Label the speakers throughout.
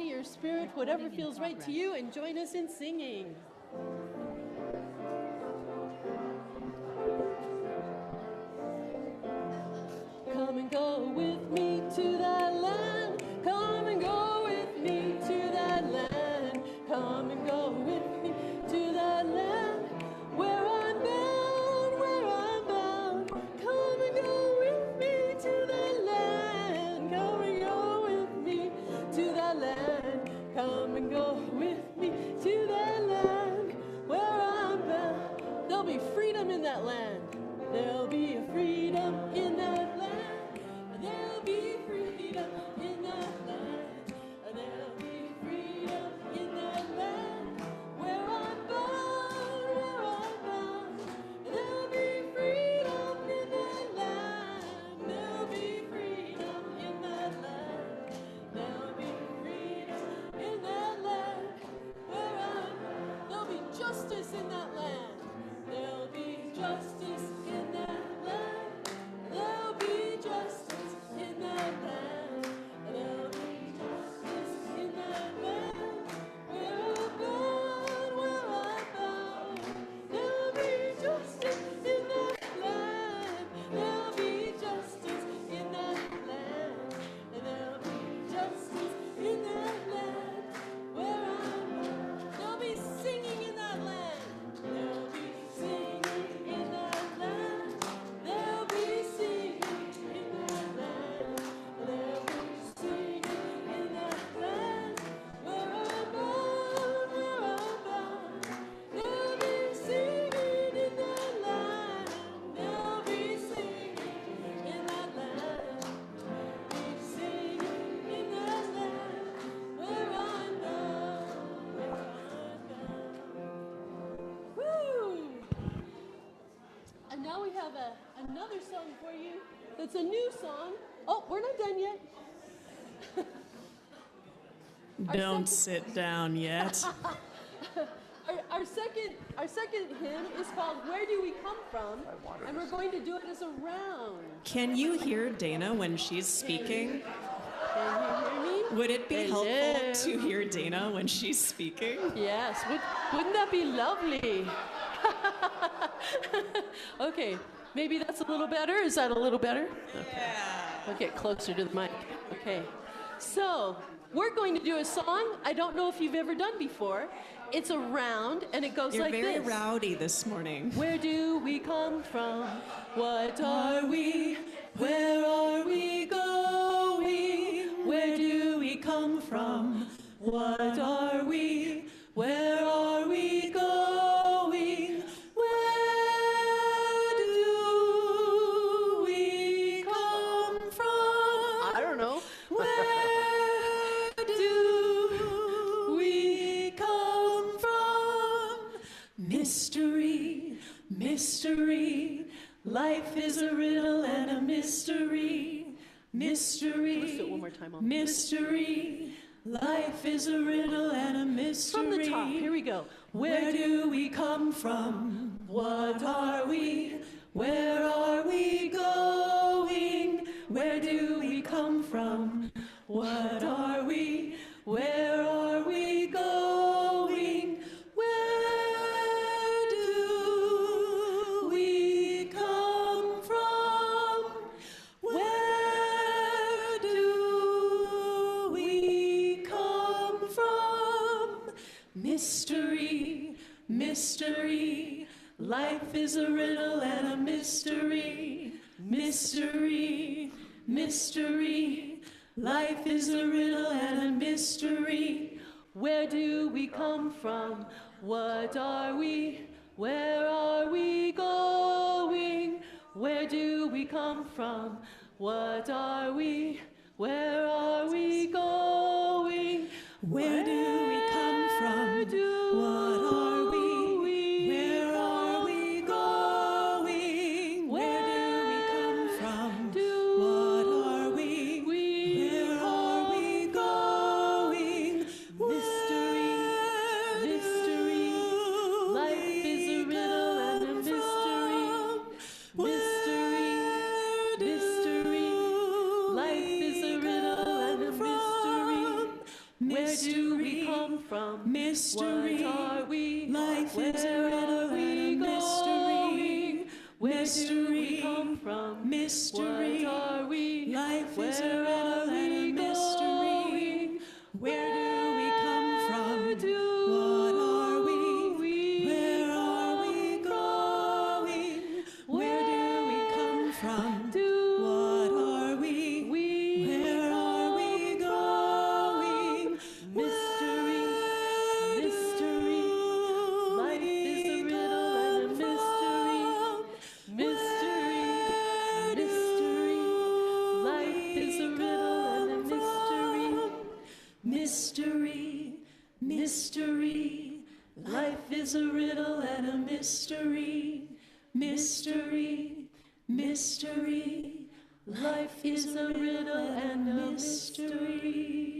Speaker 1: body or spirit, whatever feels right to you, and join us in singing. Come and go with me to that land. Come and go with me to that land. Come and go with me to that land where I'm bound, where I'm bound. Come and go with me to that land. Come and go with me to that land. Come and go with me to that land where I'm bound. There'll be freedom in that land. There'll be a freedom in that land. There'll be freedom in that land. There'll be freedom in that land where I'm bound, where I'm bound. There'll be freedom in that land. There'll be freedom in that land. There'll be freedom in that land where I'm bound. There'll be justice in that land. There'll be justice in that land. There'll be justice in that land. There'll be justice in that land. Where I'm bound, where I'm bound. There'll be justice in that land. There'll be justice in that land. There'll be justice in that land. Where I'm bound. There'll be singing in that land. There'll be singing in that land. There'll be singing in that land. There'll be singing in that land. Where I'm bound, where I'm bound. There'll be singing in that land. There'll be singing in that land. There'll be singing in that land. Where I'm bound, where I'm bound. Woo! And now we have another song for you. That's a new song. Oh, we're not done yet.
Speaker 2: Don't sit down yet.
Speaker 1: Our second hymn is called "Where Do We Come From?" and we're going to do it as a round.
Speaker 2: Can you hear Dana when she's speaking?
Speaker 1: Can you hear me?
Speaker 2: Would it be
Speaker 1: Hello.
Speaker 2: helpful to hear Dana when she's speaking?
Speaker 1: Yes. Wouldn't that be lovely? Okay. Maybe that's a little better. Is that a little better? Okay.
Speaker 2: Yeah.
Speaker 1: I'll get closer to the mic. Okay. So, we're going to do a song I don't know if you've ever done before. It's a round, and it goes
Speaker 2: You're
Speaker 1: like
Speaker 2: very
Speaker 1: this.
Speaker 2: rowdy this morning.
Speaker 1: Where do we come from? What are we? Where are we going? Where do we come from? What are we? Where are we going? Where do we come from? I don't know. Where do we come from? Mystery, mystery. Life is a riddle and a mystery. Mystery. Let's do it one more time. Mystery. Life is a riddle and a mystery. From the top, here we go. Where do we come from? What are we? Where are we going? Where do we come from? What are we? Where are we going? Where do we come from? Where do we come from? Mystery, mystery. Life is a riddle and a mystery. Mystery, mystery. Life is a riddle and a mystery. Where do we come from? What are we? Where are we going? Where do we come from? What are we? Where are we going? Where do we come from? What are we? Where are we going? Where do we come from? What are we? Where are we going? Mystery, mystery. Life is a riddle and a mystery. Mystery, mystery. Life is a riddle and a mystery. Where do we come from?
Speaker 2: Mystery.
Speaker 1: What are we?
Speaker 2: Life
Speaker 1: Where
Speaker 2: is a riddle
Speaker 1: are we
Speaker 2: and a mystery.
Speaker 1: Where
Speaker 2: Mystery.
Speaker 1: do we come from?
Speaker 2: Mystery.
Speaker 1: What are we?
Speaker 2: Life is a
Speaker 1: Where
Speaker 2: riddle
Speaker 1: are
Speaker 2: and a
Speaker 1: we
Speaker 2: mystery. Where do we come from?
Speaker 1: Where do
Speaker 2: What are we?
Speaker 1: we
Speaker 2: Where are we going? Where do we come from? What are we? Where are we going?
Speaker 1: Mystery, mystery, life is a riddle and a mystery. Mystery, mystery, life is a riddle and a mystery.
Speaker 2: Mystery, mystery, life is a riddle and a mystery. Mystery, mystery, life is a riddle and a mystery.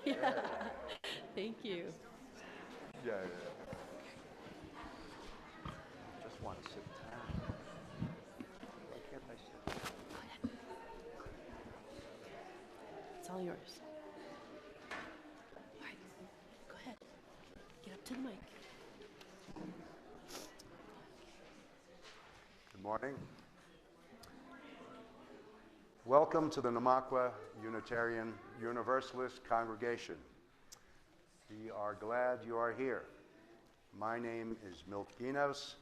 Speaker 1: Yeah, thank you.
Speaker 3: Yeah. Just want to sit down. Why can't I sit?
Speaker 1: It's all yours. All right, go ahead. Get up to the mic.
Speaker 3: Good morning. Welcome to the NUUC Unitarian Universalist Congregation. We are glad you are here. My name is Milt Ginos,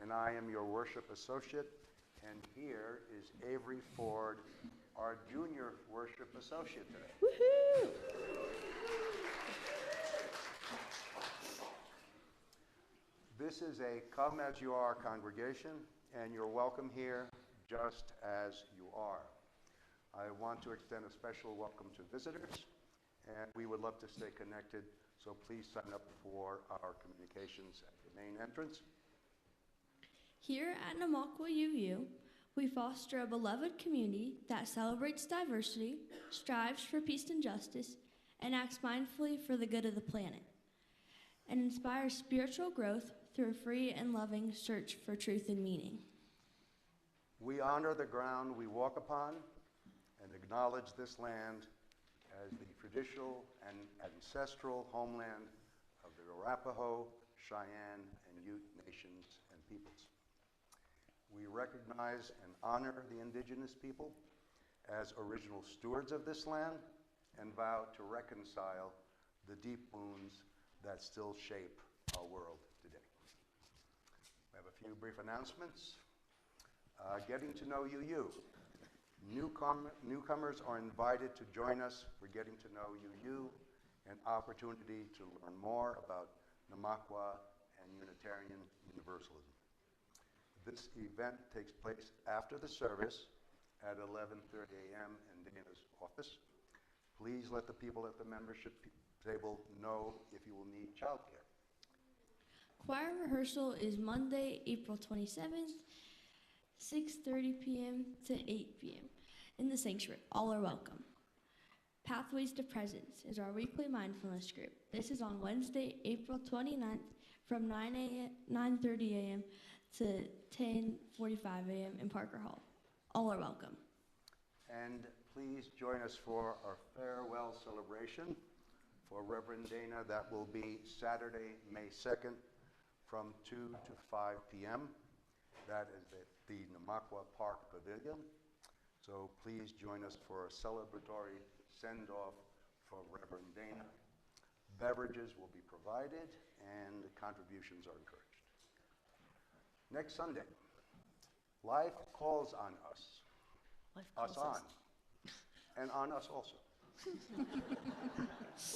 Speaker 3: and I am your worship associate. And here is Avery Ford, our junior worship associate today.
Speaker 1: Woohoo!
Speaker 3: This is a come as you are congregation, and you're welcome here just as you are. I want to extend a special welcome to visitors, and we would love to stay connected, so please sign up for our communications at the main entrance.
Speaker 4: Here at NUUC UU, we foster a beloved community that celebrates diversity, strives for peace and justice, and acts mindfully for the good of the planet, and inspires spiritual growth through a free and loving search for truth and meaning.
Speaker 3: We honor the ground we walk upon and acknowledge this land as the traditional and ancestral homeland of the Arapaho, Cheyenne, and Ute nations and peoples. We recognize and honor the indigenous people as original stewards of this land and vow to reconcile the deep wounds that still shape our world today. We have a few brief announcements. Getting to know UU. Newcomers are invited to join us for Getting to Know UU, an opportunity to learn more about NUUC and Unitarian Universalism. This event takes place after the service at 11:30 a.m. in Dana's office. Please let the people at the membership table know if you will need childcare.
Speaker 4: Choir rehearsal is Monday, April 27th, 6:30 p.m. to 8 p.m. in the sanctuary. All are welcome. Pathways to Presence is our weekly mindfulness group. This is on Wednesday, April 29th from 9:30 a.m. to 10:45 a.m. in Parker Hall. All are welcome.
Speaker 3: And please join us for our farewell celebration for Reverend Dana. That will be Saturday, May 2nd from 2 to 5 p.m. That is at the NUUC Park Pavilion. So please join us for a celebratory send-off for Reverend Dana. Beverages will be provided and contributions are encouraged. Next Sunday, life calls on us.
Speaker 1: Life calls us.
Speaker 3: And on us also.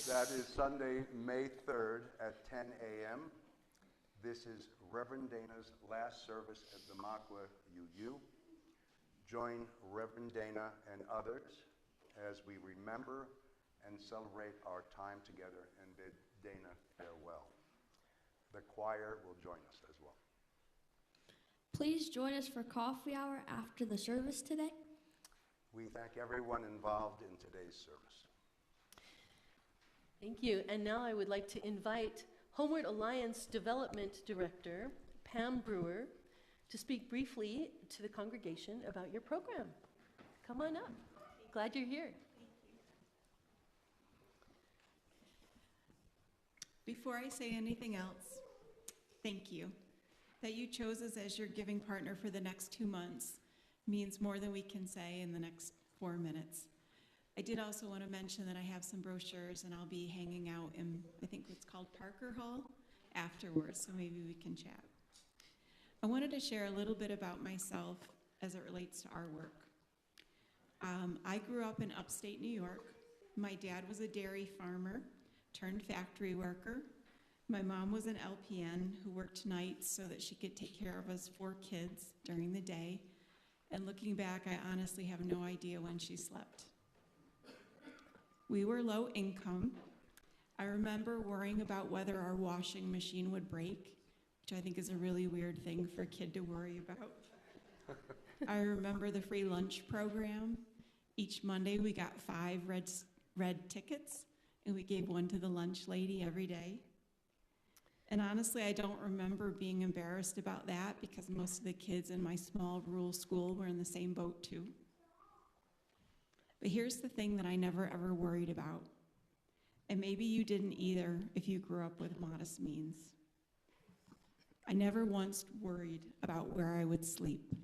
Speaker 3: That is Sunday, May 3rd at 10 a.m. This is Reverend Dana's last service at the NUUC UU. Join Reverend Dana and others as we remember and celebrate our time together and bid Dana farewell. The choir will join us as well.
Speaker 4: Please join us for coffee hour after the service today.
Speaker 3: We thank everyone involved in today's service.
Speaker 1: Thank you. And now I would like to invite Homeward Alliance Development Director, Pam Brewer, to speak briefly to the congregation about your program. Come on up. Glad you're here.
Speaker 2: Before I say anything else, thank you. That you chose us as your giving partner for the next 2 months means more than we can say in the next 4 minutes. I did also want to mention that I have some brochures and I'll be hanging out in, I think it's called Parker Hall, afterwards, so maybe we can chat. I wanted to share a little bit about myself as it relates to our work. I grew up in upstate New York. My dad was a dairy farmer turned factory worker. My mom was an LPN who worked nights so that she could take care of us 4 kids during the day. And looking back, I honestly have no idea when she slept. We were low income. I remember worrying about whether our washing machine would break, which I think is a really weird thing for a kid to worry about. I remember the free lunch program. Each Monday we got 5 red tickets, and we gave 1 to the lunch lady every day. And honestly, I don't remember being embarrassed about that because most of the kids in my small rural school were in the same boat too. But here's the thing that I never ever worried about. And maybe you didn't either if you grew up with modest means. I never once worried about where I would sleep.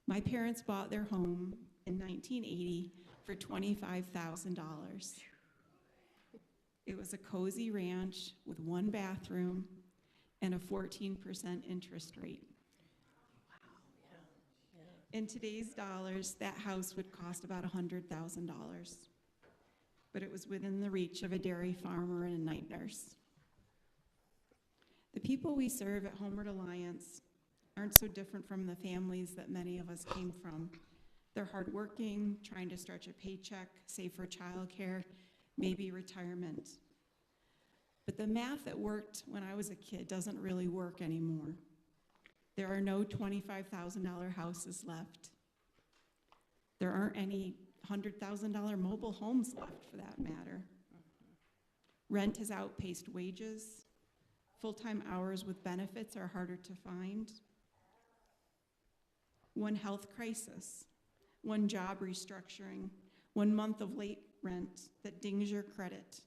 Speaker 2: My parents bought their home in 1980 for $25,000. It was a cozy ranch with 1 bathroom and a 14% interest rate. In today's dollars, that house would cost about $100,000, but it was within the reach of a dairy farmer and a night nurse. The people we serve at Homeward Alliance aren't so different from the families that many of us came from. They're hardworking, trying to stretch a paycheck, save for childcare, maybe retirement. But the math that worked when I was a kid doesn't really work anymore. There are no $25,000 houses left. There aren't any $100,000 mobile homes left, for that matter. Rent has outpaced wages. Full-time hours with benefits are harder to find. 1 health crisis, 1 job restructuring, 1 month of late rent that dings your credit,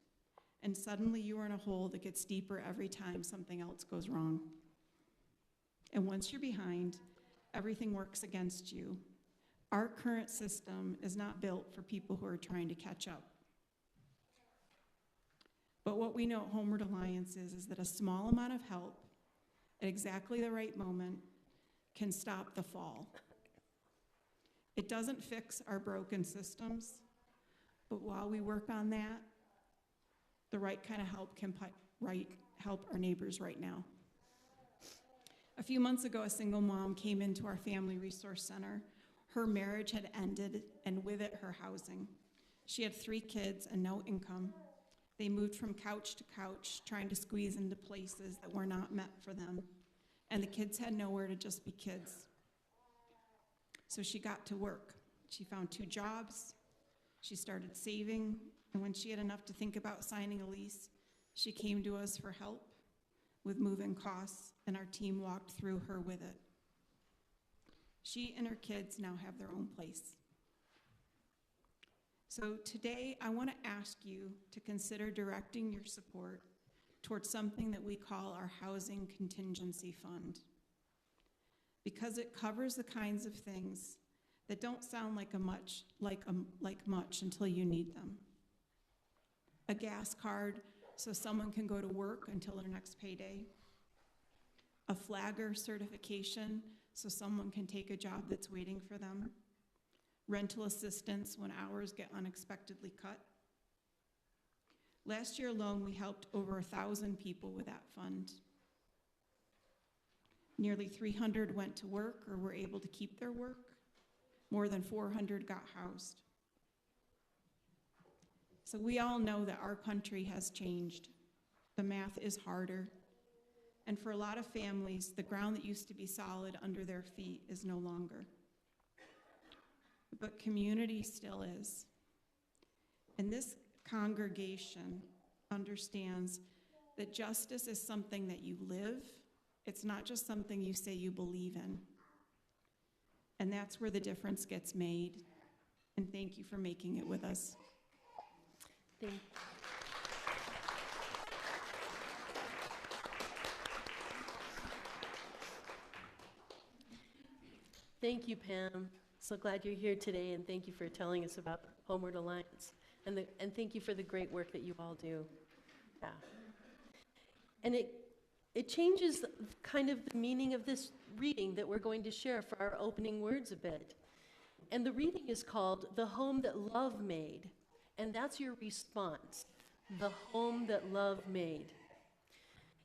Speaker 2: and suddenly you are in a hole that gets deeper every time something else goes wrong. And once you're behind, everything works against you. Our current system is not built for people who are trying to catch up. But what we know at Homeward Alliance is that a small amount of help at exactly the right moment can stop the fall. It doesn't fix our broken systems, but while we work on that, the right kind of help can help our neighbors right now. A few months ago, a single mom came into our Family Resource Center. Her marriage had ended, and with it, her housing. She had 3 kids and no income. They moved from couch to couch, trying to squeeze into places that were not meant for them. And the kids had nowhere to just be kids. So she got to work. She found 2 jobs. She started saving. And when she had enough to think about signing a lease, she came to us for help with moving costs, and our team walked through her with it. She and her kids now have their own place. So today, I want to ask you to consider directing your support towards something that we call our Housing Contingency Fund, because it covers the kinds of things that don't sound like much until you need them. A gas card so someone can go to work until their next payday. A flagger certification so someone can take a job that's waiting for them. Rental assistance when hours get unexpectedly cut. Last year alone, we helped over 1,000 people with that fund. Nearly 300 went to work or were able to keep their work. More than 400 got housed. So we all know that our country has changed. The math is harder. And for a lot of families, the ground that used to be solid under their feet is no longer. But community still is. And this congregation understands that justice is something that you live. It's not just something you say you believe in. And that's where the difference gets made. And thank you for making it with us.
Speaker 1: Thank Thank you, Pam. So glad you're here today, and thank you for telling us about Homeward Alliance. And thank you for the great work that you all do. Yeah. And it changes kind of the meaning of this reading that we're going to share for our opening words a bit. And the reading is called The Home That Love Made. And that's your response, the home that love made.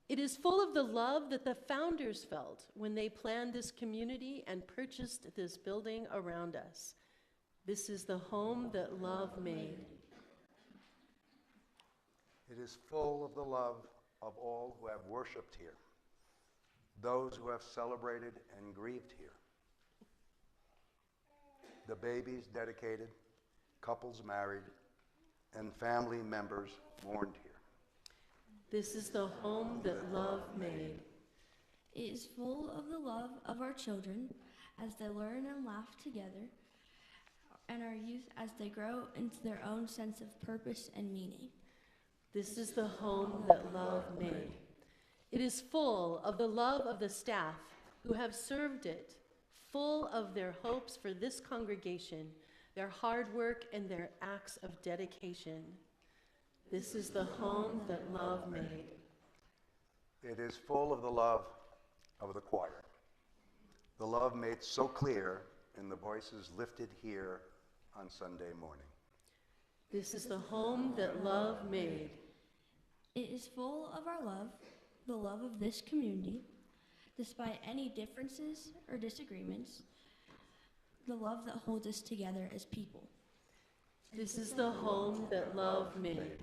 Speaker 1: It is full of the love that the founders felt when they planned this community and purchased this building around us. This is the home that love made.
Speaker 3: It is full of the love of all who have worshiped here, those who have celebrated and grieved here, the babies dedicated, couples married, and family members mourned here.
Speaker 1: This is the home that love made.
Speaker 4: It is full of the love of our children as they learn and laugh together, and our youth as they grow into their own sense of purpose and meaning.
Speaker 1: This is the home that love made. It is full of the love of the staff who have served it, full of their hopes for this congregation, their hard work, and their acts of dedication. This is the home that love made.
Speaker 3: It is full of the love of the choir, the love made so clear in the voices lifted here on Sunday morning.
Speaker 1: This is the home that love made.
Speaker 4: It is full of our love, the love of this community, despite any differences or disagreements, the love that holds us together as people.
Speaker 1: This is the home that love made.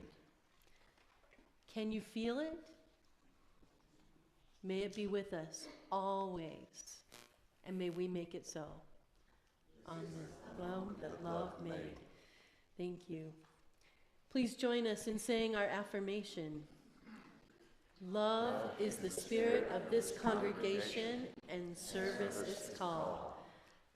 Speaker 1: Can you feel it? May it be with us always, and may we make it so. On the home that love made. Thank you. Please join us in saying our affirmation. Love is the spirit of this congregation, and service its call.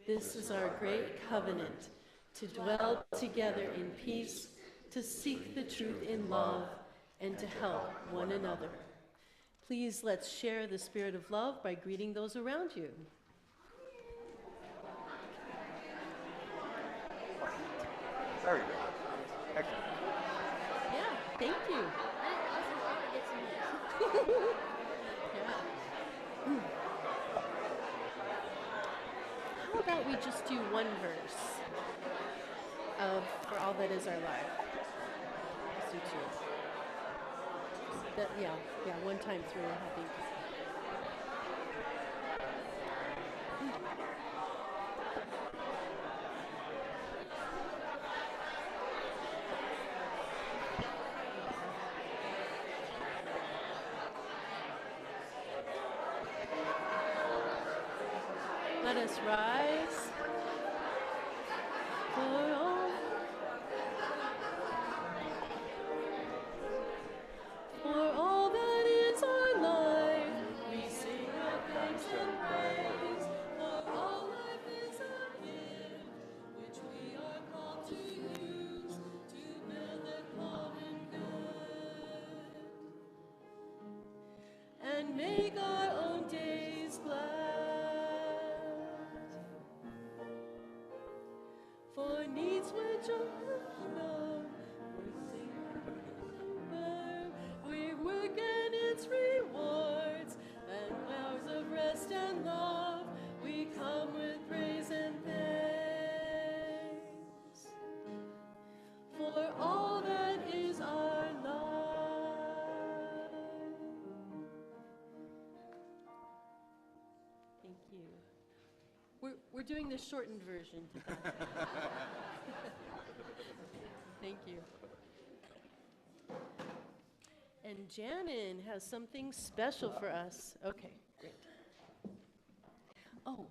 Speaker 1: This is our great covenant, to dwell together in peace, to seek the truth in love, and to help one another. Please let's share the spirit of love by greeting those around you.
Speaker 3: Very good. Excellent.
Speaker 1: Yeah, thank you. Yeah. How about we just do one verse of For All That Is Our Life? Let's do two. Yeah, one time through, I think. Let us rise for all that is our life. We sing our thanks and praise. For all life is a gift which we are called to use to build a common good and make our own days glad. For needs which are known, we work and its rewards, and hours of rest and love, we come with praise and thanks. For all that is our life. Thank you. We're doing the shortened version to that. Thank you. And Janen has something special for us. Okay, great. Oh.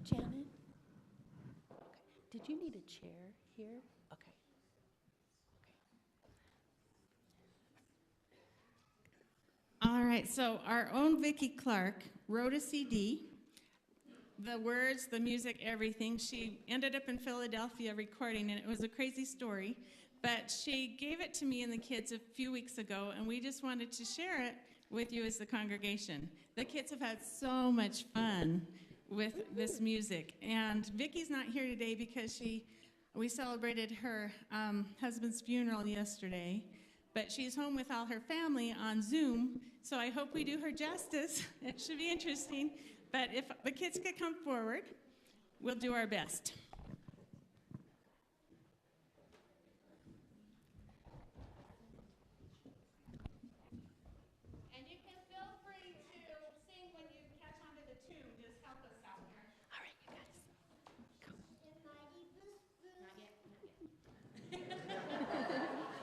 Speaker 1: Janen? Okay. Did you need a chair here? Okay.
Speaker 2: All right, so our own Vicki Clark wrote a CD, the words, the music, everything. She ended up in Philadelphia recording, and it was a crazy story. but she gave it to me and the kids a few weeks ago, and we just wanted to share it with you as the congregation. The kids have had so much fun with this music, and Vicki's not here today because we celebrated her husband's funeral yesterday, but she's home with all her family on Zoom, so I hope we do her justice. It should be interesting, but if the kids could come forward, we'll do our best. And you can feel free to sing when you catch on to the tune. Just help us out here.
Speaker 1: All right, you guys.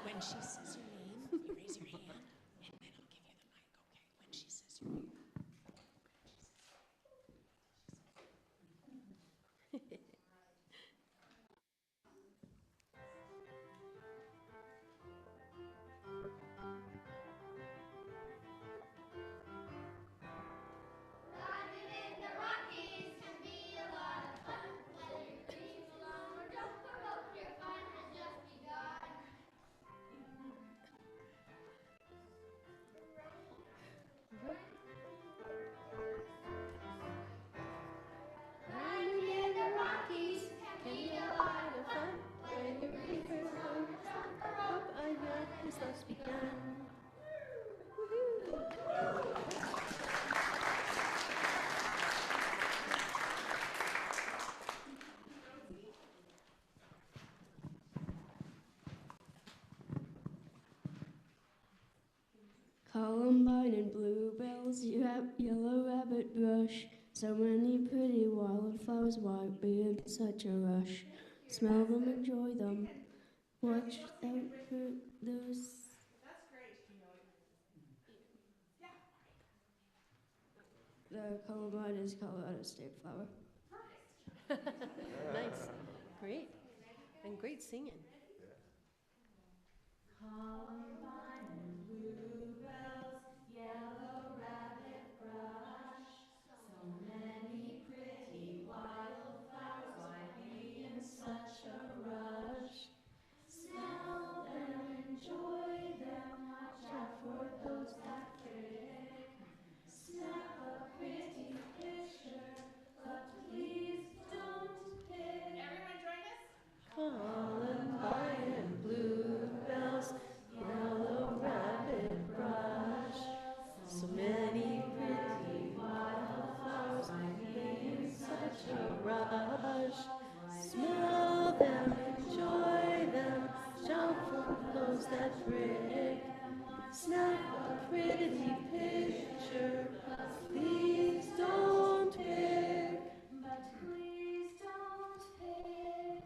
Speaker 5: When she says your name, you raise your hand, and then I'll give you the mic, okay? When she says your name.
Speaker 6: Riding in the Rockies can be a lot of fun. Whether your dreams alone or just for rope, your fun has just begun. Riding in the Rockies can be a lot of fun. When your dreams alone or just for rope,
Speaker 1: A year has thus begun.
Speaker 7: Columbine and bluebells, you have yellow rabbit brush. So many pretty wildflowers, why be in such a rush? Smell them, enjoy them, watch them through those. The columbine is Colorado state flower.
Speaker 1: Nice. Great. And great singing.
Speaker 2: Everyone join us?
Speaker 1: Columbine and bluebells, yellow rabbit brush. So many pretty wildflowers, in such a rush. Smell them, enjoy them, jump for those that prick. Snap a pretty picture, but please don't pick. But please don't pick.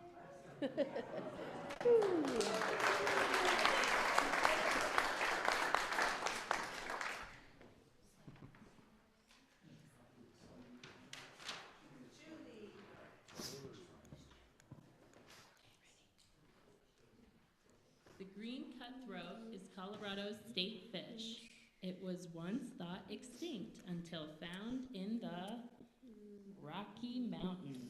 Speaker 8: The green cutthroat is Colorado's state fish. It was once thought extinct until found in the Rocky Mountains.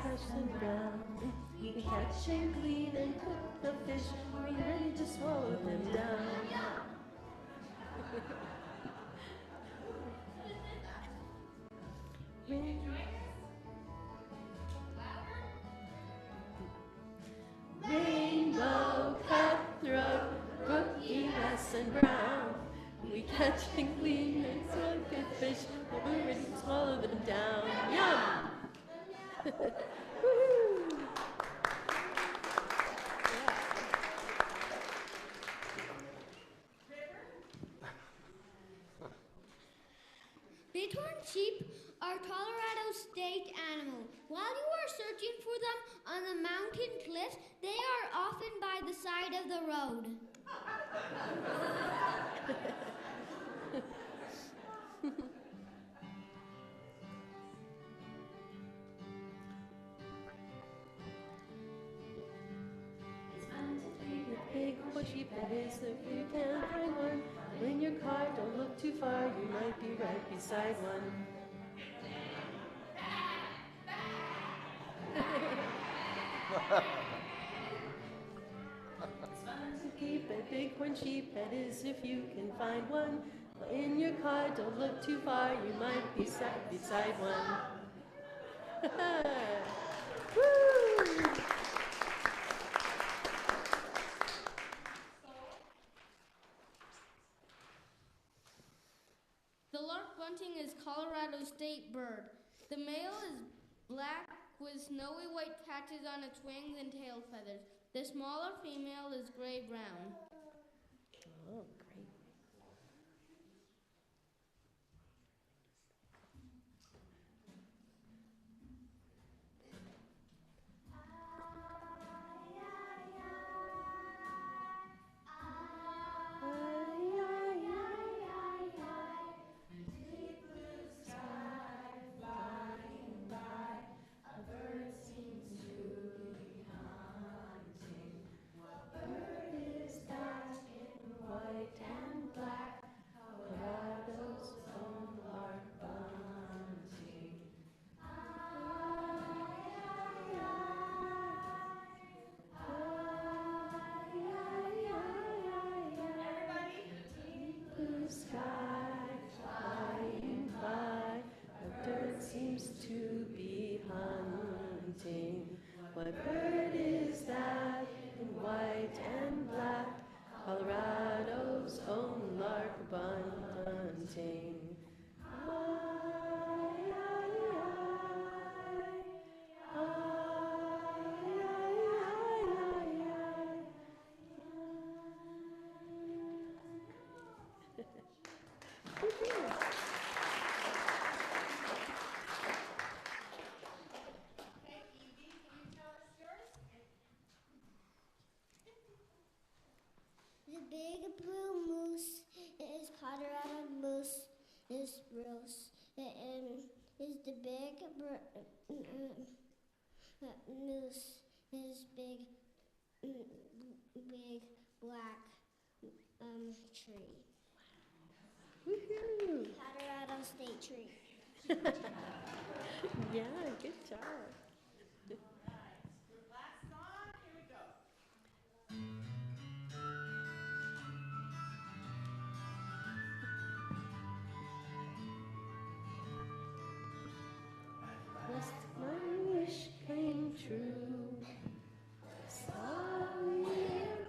Speaker 1: Person brown, we catch and clean and cook the fish. We ready to swallow them down. Rainbow, cutthroat, rookie, and brown. We catch and clean and cook the fish. We're ready to swallow them down. Yum! Woohoo!
Speaker 6: Bighorn sheep are Colorado's state animal. While you are searching for them on the mountain cliffs, they are often by the side of the road.
Speaker 1: Big bushy berries, if you can find one. In your car, don't look too far, you might be right beside one. It's fun to keep a bighorn sheep, that is if you can find one. But in your car, don't look too far, you might be sat beside one. Woo!
Speaker 6: The lark bunting is Colorado's state bird. The male is black with snowy white patches on its wings and tail feathers. The smaller female is gray-brown.
Speaker 1: Oh, great. To be hunting. What bird is that in white and black? Colorado's own lark bunting.
Speaker 6: The big blue moose is Colorado moose is Bruce. Is the big moose is big black tree.
Speaker 1: Woohoo!
Speaker 6: Colorado state tree.
Speaker 1: Yeah, good job.
Speaker 5: Last song, here we go.
Speaker 1: Lest my wish came true. I saw the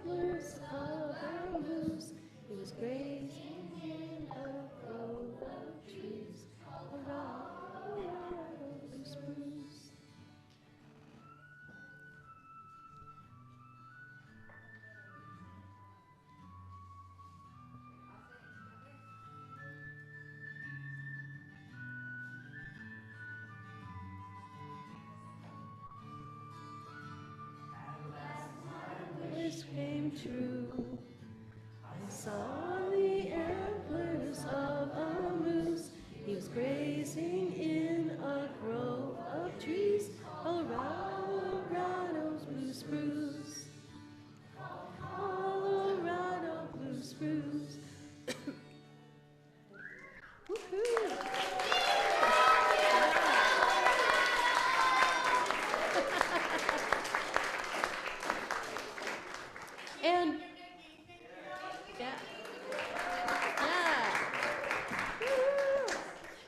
Speaker 1: antlers of a moose. He was grazing in a grove of trees. Colorado spruce. Wish came true. I saw the antlers of a moose. He was grazing in a grove of trees. Colorado's blue spruce. Colorado blue spruce. Woohoo! And yeah.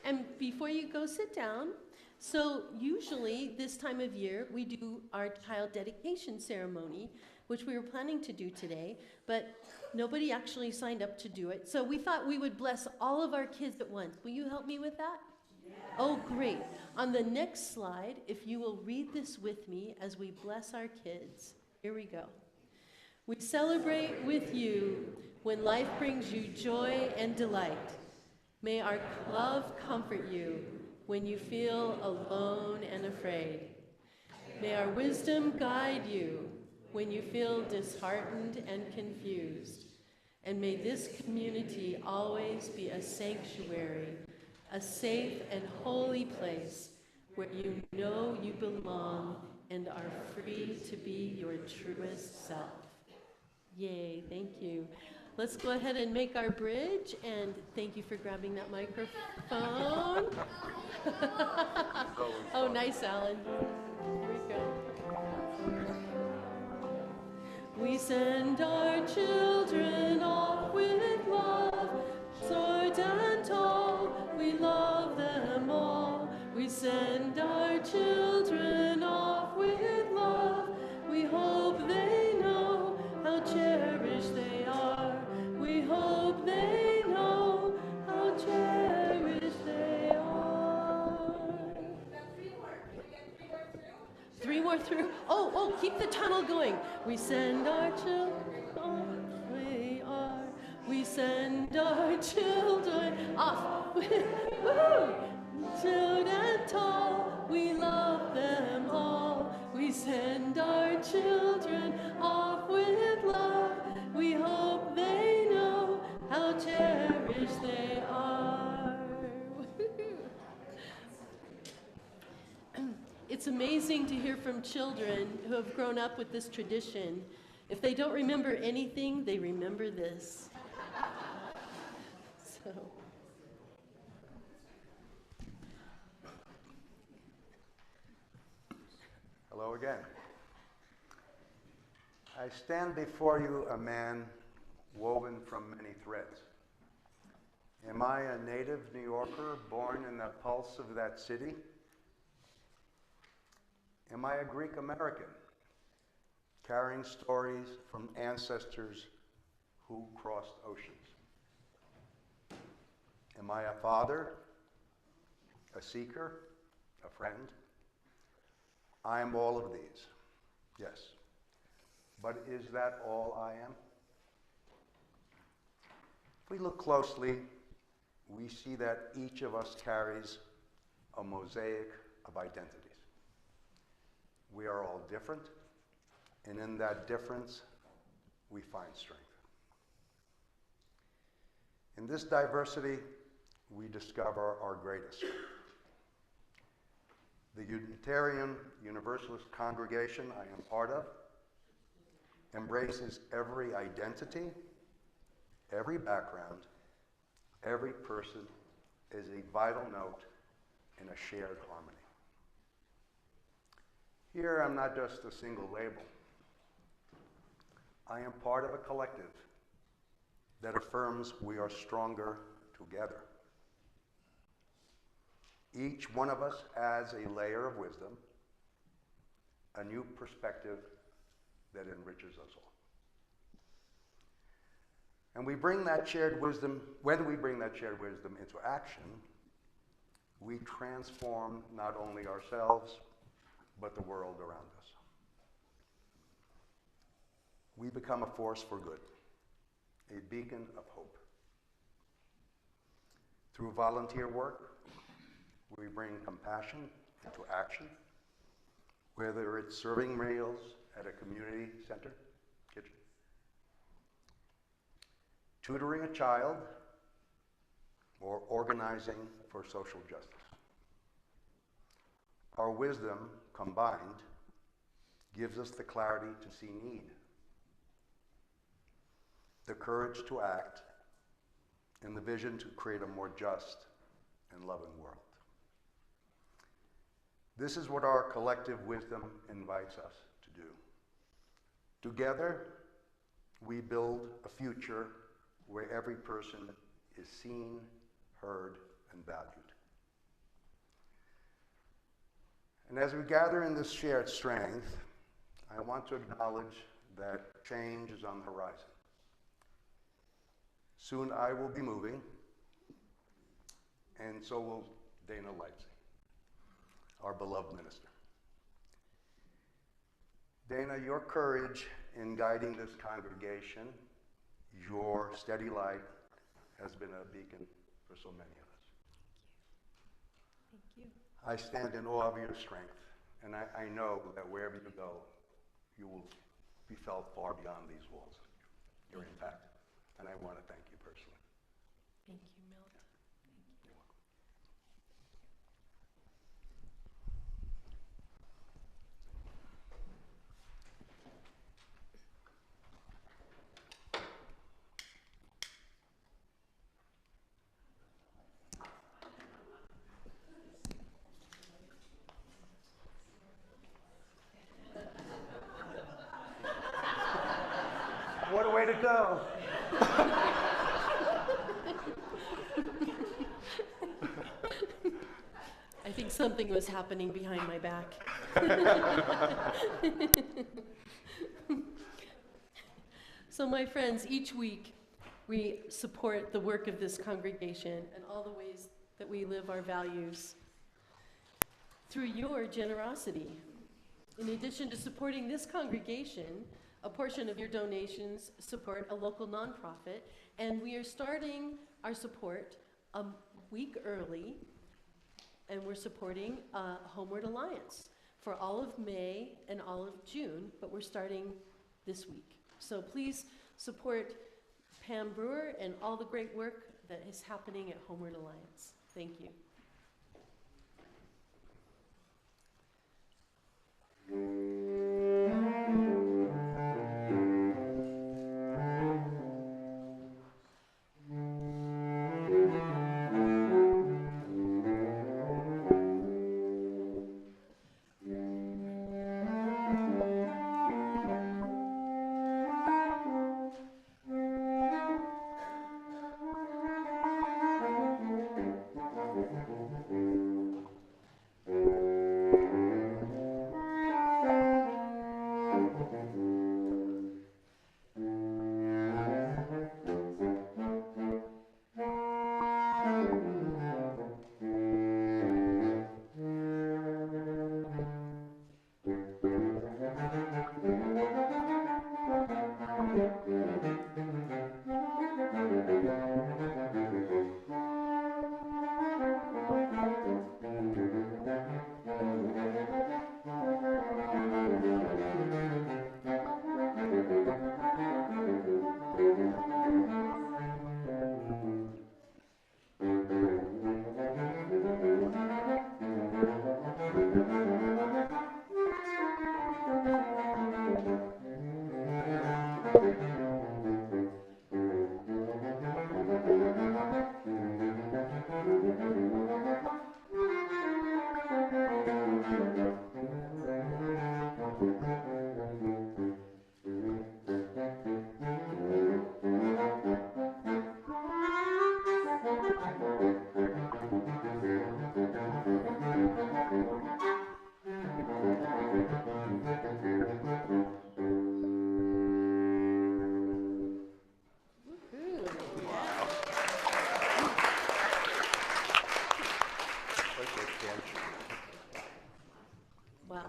Speaker 1: And before you go sit down, so usually this time of year we do our child dedication ceremony, which we were planning to do today, but nobody actually signed up to do it. So we thought we would bless all of our kids at once. Will you help me with that? Oh, great. On the next slide, if you will read this with me as we bless our kids. Here we go. We celebrate with you when life brings you joy and delight. May our love comfort you when you feel alone and afraid. May our wisdom guide you when you feel disheartened and confused. And may this community always be a sanctuary, a safe and holy place where you know you belong and are free to be your truest self. Yay, thank you. let's go ahead and make our bridge, and thank you for grabbing that microphone. Oh, nice, Alan. Here we go. We send our children off with love, short and tall, we love them all. We send our children off with love, we hope they know how cherished they are. We hope they know how cherished they are. Three more through. Oh, keep the tunnel going. We send our children off. We send our children off. Woo! Short and tall, we love them all. We send our children off with love. We hope they know how cherished they are. It's amazing to hear from children who have grown up with this tradition. If they don't remember anything, they remember this. So.
Speaker 3: Hello again. I stand before you a man woven from many threads. Am I a native New Yorker born in the pulse of that city? Am I a Greek American carrying stories from ancestors who crossed oceans? Am I a father, a seeker, a friend? I am all of these, yes. But is that all I am? If we look closely, we see that each of us carries a mosaic of identities. We are all different, and in that difference, we find strength. In this diversity, we discover our greatest strength. The Unitarian Universalist congregation I am part of embraces every identity, every background, every person is a vital note in a shared harmony. Here, I'm not just a single label. I am part of a collective that affirms we are stronger together. Each one of us adds a layer of wisdom, a new perspective that enriches us all. And we bring that shared wisdom, when we bring that shared wisdom into action, we transform not only ourselves, but the world around us. We become a force for good, a beacon of hope. Through volunteer work, we bring compassion into action, whether it's serving meals at a community center, kitchen, tutoring a child, or organizing for social justice. Our wisdom combined gives us the clarity to see need, the courage to act, and the vision to create a more just and loving world. This is what our collective wisdom invites us to do. Together, we build a future where every person is seen, heard, and valued. And as we gather in this shared strength, I want to acknowledge that change is on the horizon. Soon I will be moving, and so will Dana Lightsey, our beloved minister. Dana, your courage in guiding this congregation, your steady light, has been a beacon for so many of us.
Speaker 2: Thank you.
Speaker 3: I stand in awe of your strength, and I know that wherever you go, you will be felt far beyond these walls. Your impact, and I want to thank you personally.
Speaker 8: Thank you, Milt.
Speaker 3: You're welcome.
Speaker 1: think something was happening behind my back. So my friends, each week we support the work of this congregation and all the ways that we live our values through your generosity. In addition to supporting this congregation, a portion of your donations support a local nonprofit, and we are starting our support a week early, and we're supporting Homeward Alliance for all of May and all of June, but we're starting this week. So please support Pam Brewer and all the great work that is happening at Homeward Alliance. Thank you.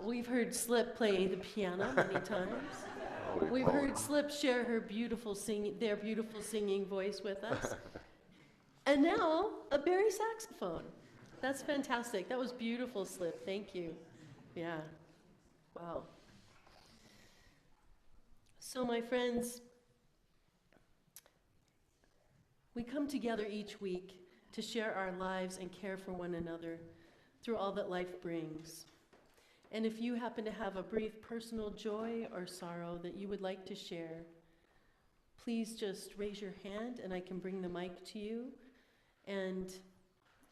Speaker 1: We've heard Slip play the piano many times. We've heard Slip share her beautiful their beautiful singing voice with us. And now, a Barry saxophone. That's fantastic. That was beautiful, Slip. Thank you. Yeah. Wow. So, my friends, we come together each week to share our lives and care for one another through all that life brings. And if you happen to have a brief personal joy or sorrow that you would like to share, please just raise your hand and I can bring the mic to you. And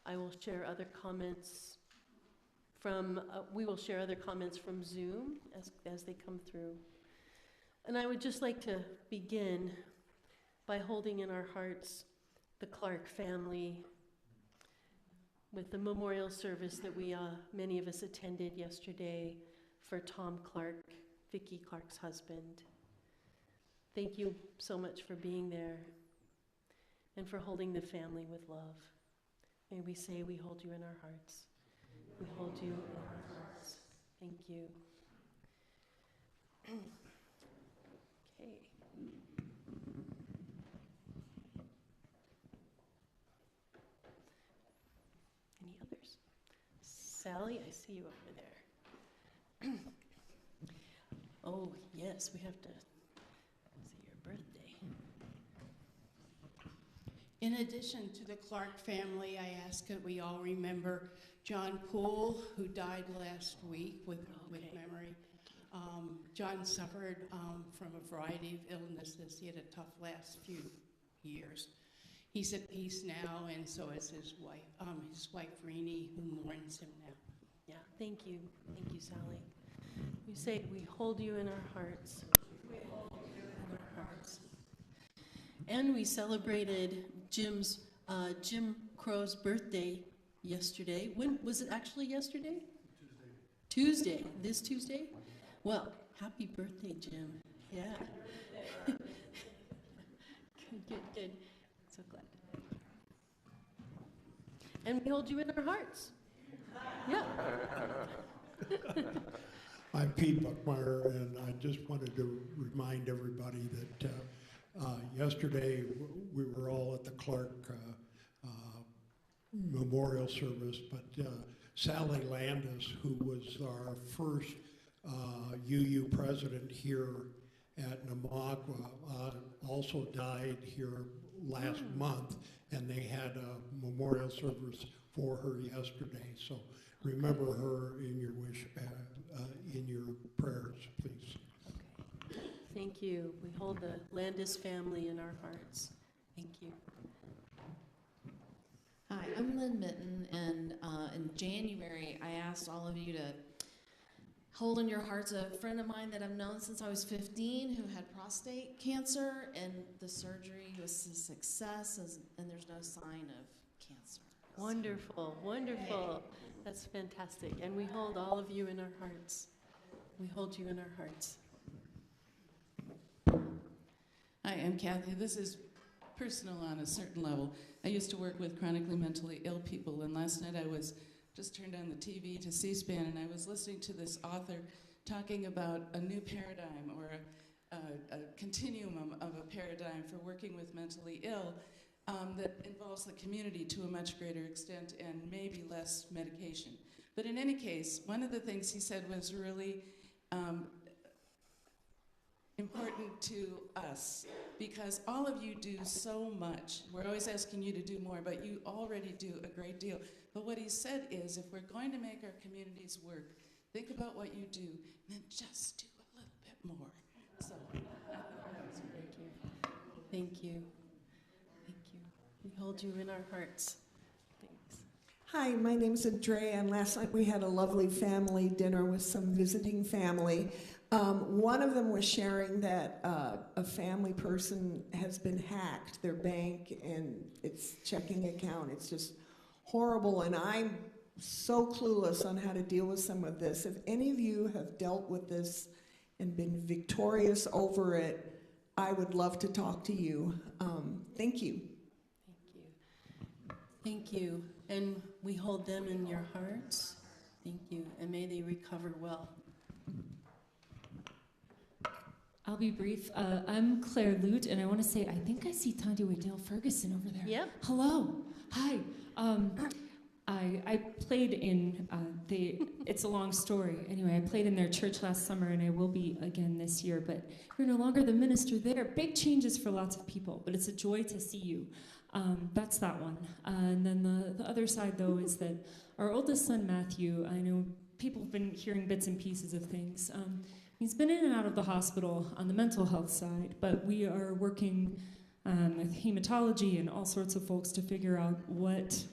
Speaker 1: I will share other comments from, we will share other comments from Zoom as they come through. And I would just like to begin by holding in our hearts the Clark family with the memorial service that many of us attended yesterday for Tom Clark, Vicki Clark's husband. Thank you so much for being there and for holding the family with love. May we say we hold you in our hearts. We hold you in our hearts. Thank you. Okay. Any others? Sally, I see you over there. Oh, yes, we have to see your birthday.
Speaker 5: In addition to the Clark family, I ask that we all remember John Poole, who died last week with memory. John suffered from a variety of illnesses. He had a tough last few years. He's at peace now, and so is his wife Renee, who mourns him now.
Speaker 1: Yeah, thank you. Thank you, Sally. We say we hold you in our hearts. We hold you in our hearts. And we celebrated Jim Crow's birthday
Speaker 9: yesterday. When was it actually yesterday? Tuesday. This Tuesday? Well, happy birthday, Jim. Yeah. Good. So glad. And we hold you in our hearts. Yeah.
Speaker 10: I'm Pete Buckmeyer, and I just wanted to remind everybody that yesterday we were all at the Clark memorial service, but Sally Landis, who was our first UU president here at Namaqua, also died here last month, and they had a memorial service for her yesterday. So remember her in your wish, in your prayers, please.
Speaker 9: Okay. Thank you. We hold the Landis family in our hearts. Thank you.
Speaker 11: Hi, I'm Lynn Mitten, and in January, I asked all of you to hold in your hearts a friend of mine that I've known since I was 15 who had prostate cancer, and the surgery was a success, and there's no sign of cancer.
Speaker 9: Wonderful, wonderful. That's fantastic. And we hold all of you in our hearts. We hold you in our hearts.
Speaker 12: Hi, I'm Kathy. This is personal on a certain level. I used to work with chronically mentally ill people, and last night I was just turned on the TV to C-SPAN, and I was listening to this author talking about a new paradigm or a continuum of a paradigm for working with mentally ill that involves the community to a much greater extent and maybe less medication. But in any case, one of the things he said was really important to us, because all of you do so much. We're always asking you to do more, but you already do a great deal. But what he said is, if we're going to make our communities work, think about what you do, and then just do a little bit more. So,
Speaker 9: thank you. Thank you. Thank you. We hold you in our hearts. Thanks.
Speaker 13: Hi, my name's Andrea, and last night we had a lovely family dinner with some visiting family. One of them was sharing that a family person has been hacked, their bank and its checking account. It's just horrible, and I'm so clueless on how to deal with some of this. If any of you have dealt with this and been victorious over it, I would love to talk to you. Thank you.
Speaker 9: Thank you. Thank you. And we hold them in your hearts. Thank you. And may they recover well.
Speaker 14: I'll be brief. I'm Claire Lute, and I want to say I think I see Tandy Waydale Ferguson over there.
Speaker 9: Yep.
Speaker 14: Hello. Hi. I played in it's a long story. Anyway, I played in their church last summer, and I will be again this year, but you're no longer the minister there. Big changes for lots of people, but it's a joy to see you. That's that one. And then the other side, though, is that our oldest son, Matthew, I know people have been hearing bits and pieces of things. He's been in and out of the hospital on the mental health side, but we are working with hematology and all sorts of folks to figure out what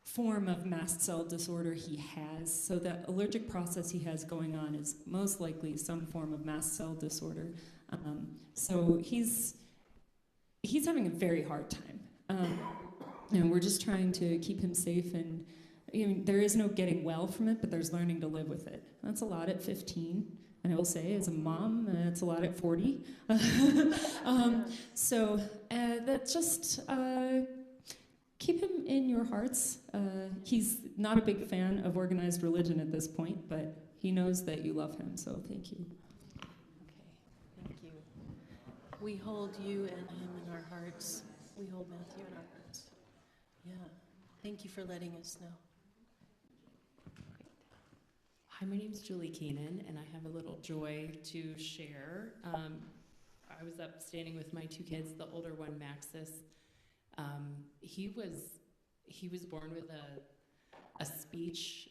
Speaker 14: form of mast cell disorder he has. So that allergic process he has going on is most likely some form of mast cell disorder. So he's having a very hard time. And we're just trying to keep him safe, and there is no getting well from it, but there's learning to live with it. That's a lot at 15. And I will say, as a mom, it's a lot at 40. So that's just keep him in your hearts. He's not a big fan of organized religion at this point, but he knows that you love him, so thank you.
Speaker 9: Okay, thank you. We hold you and him in our hearts. We hold Matthew in our hearts. Yeah, thank you for letting us know.
Speaker 15: Hi, my name's Julie Keenan, and I have a little joy to share. I was up standing with my two kids, the older one, Maxis. He was born with a speech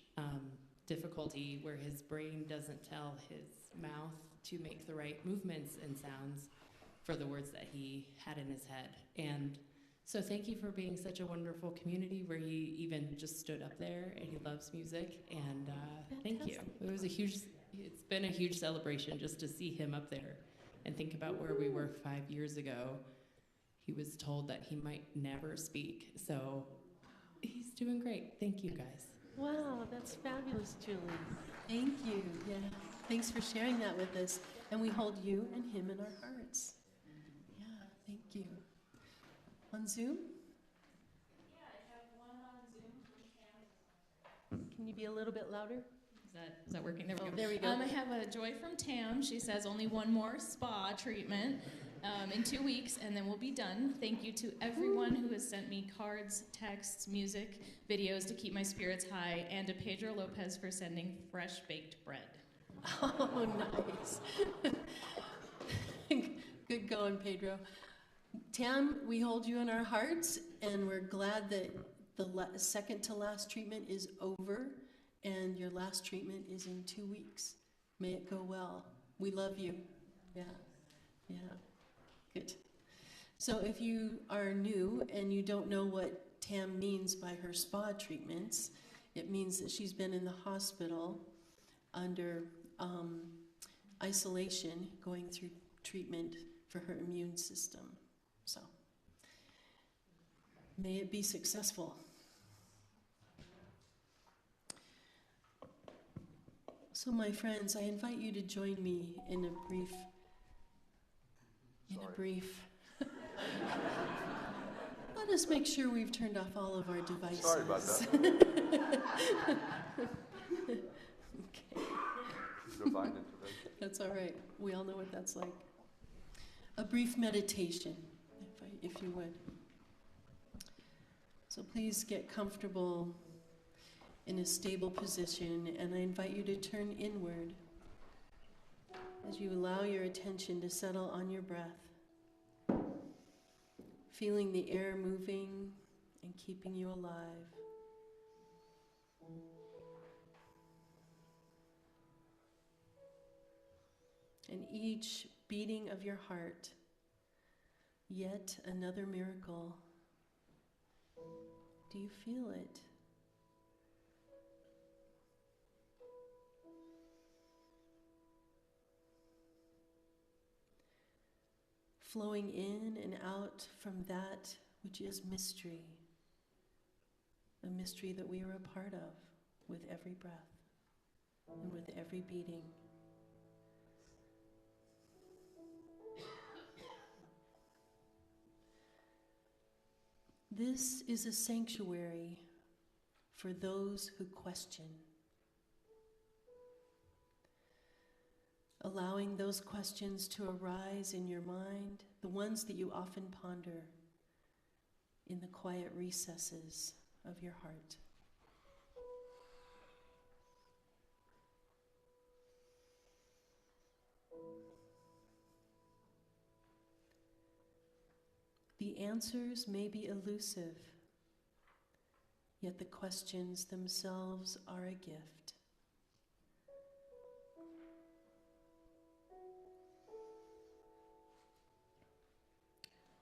Speaker 15: difficulty where his brain doesn't tell his mouth to make the right movements and sounds for the words that he had in his head. And so thank you for being such a wonderful community where he even just stood up there, and he loves music, and thank you. It's been a huge celebration just to see him up there and think about where we were 5 years ago. He was told that he might never speak, so He's doing great. Thank you, guys.
Speaker 9: Wow, that's fabulous, Julie. Thank you. Yeah, thanks for sharing that with us. And we hold you and him in our hearts. Yeah, thank you. On Zoom?
Speaker 16: Yeah, I have one on Zoom from Tam.
Speaker 9: Can you be a little bit louder?
Speaker 16: Is that working? There we go.
Speaker 9: There we go.
Speaker 16: I have a joy from Tam. She says only one more spa treatment in 2 weeks, and then we'll be done. Thank you to everyone who has sent me cards, texts, music, videos to keep my spirits high, and to Pedro Lopez for sending fresh baked bread.
Speaker 9: Oh, nice. Good going, Pedro. Tam, we hold you in our hearts, and we're glad that the second to last treatment is over, and your last treatment is in 2 weeks. May it go well. We love you. Yeah, yeah, good. So if you are new and you don't know what Tam means by her spa treatments, it means that she's been in the hospital under isolation, going through treatment for her immune system. So may it be successful. So my friends, I invite you to join me in a brief, let us make sure we've turned off all of our devices.
Speaker 3: Sorry about that.
Speaker 9: Okay.
Speaker 3: Divine intervention.
Speaker 9: That's all right. We all know what that's like. A brief meditation, if you would. So please get comfortable in a stable position, and I invite you to turn inward as you allow your attention to settle on your breath, feeling the air moving and keeping you alive. And each beating of your heart, yet another miracle. Do you feel it? Flowing in and out from that which is mystery, a mystery that we are a part of with every breath and with every beating. This is a sanctuary for those who question, allowing those questions to arise in your mind, the ones that you often ponder in the quiet recesses of your heart. The answers may be elusive, yet the questions themselves are a gift.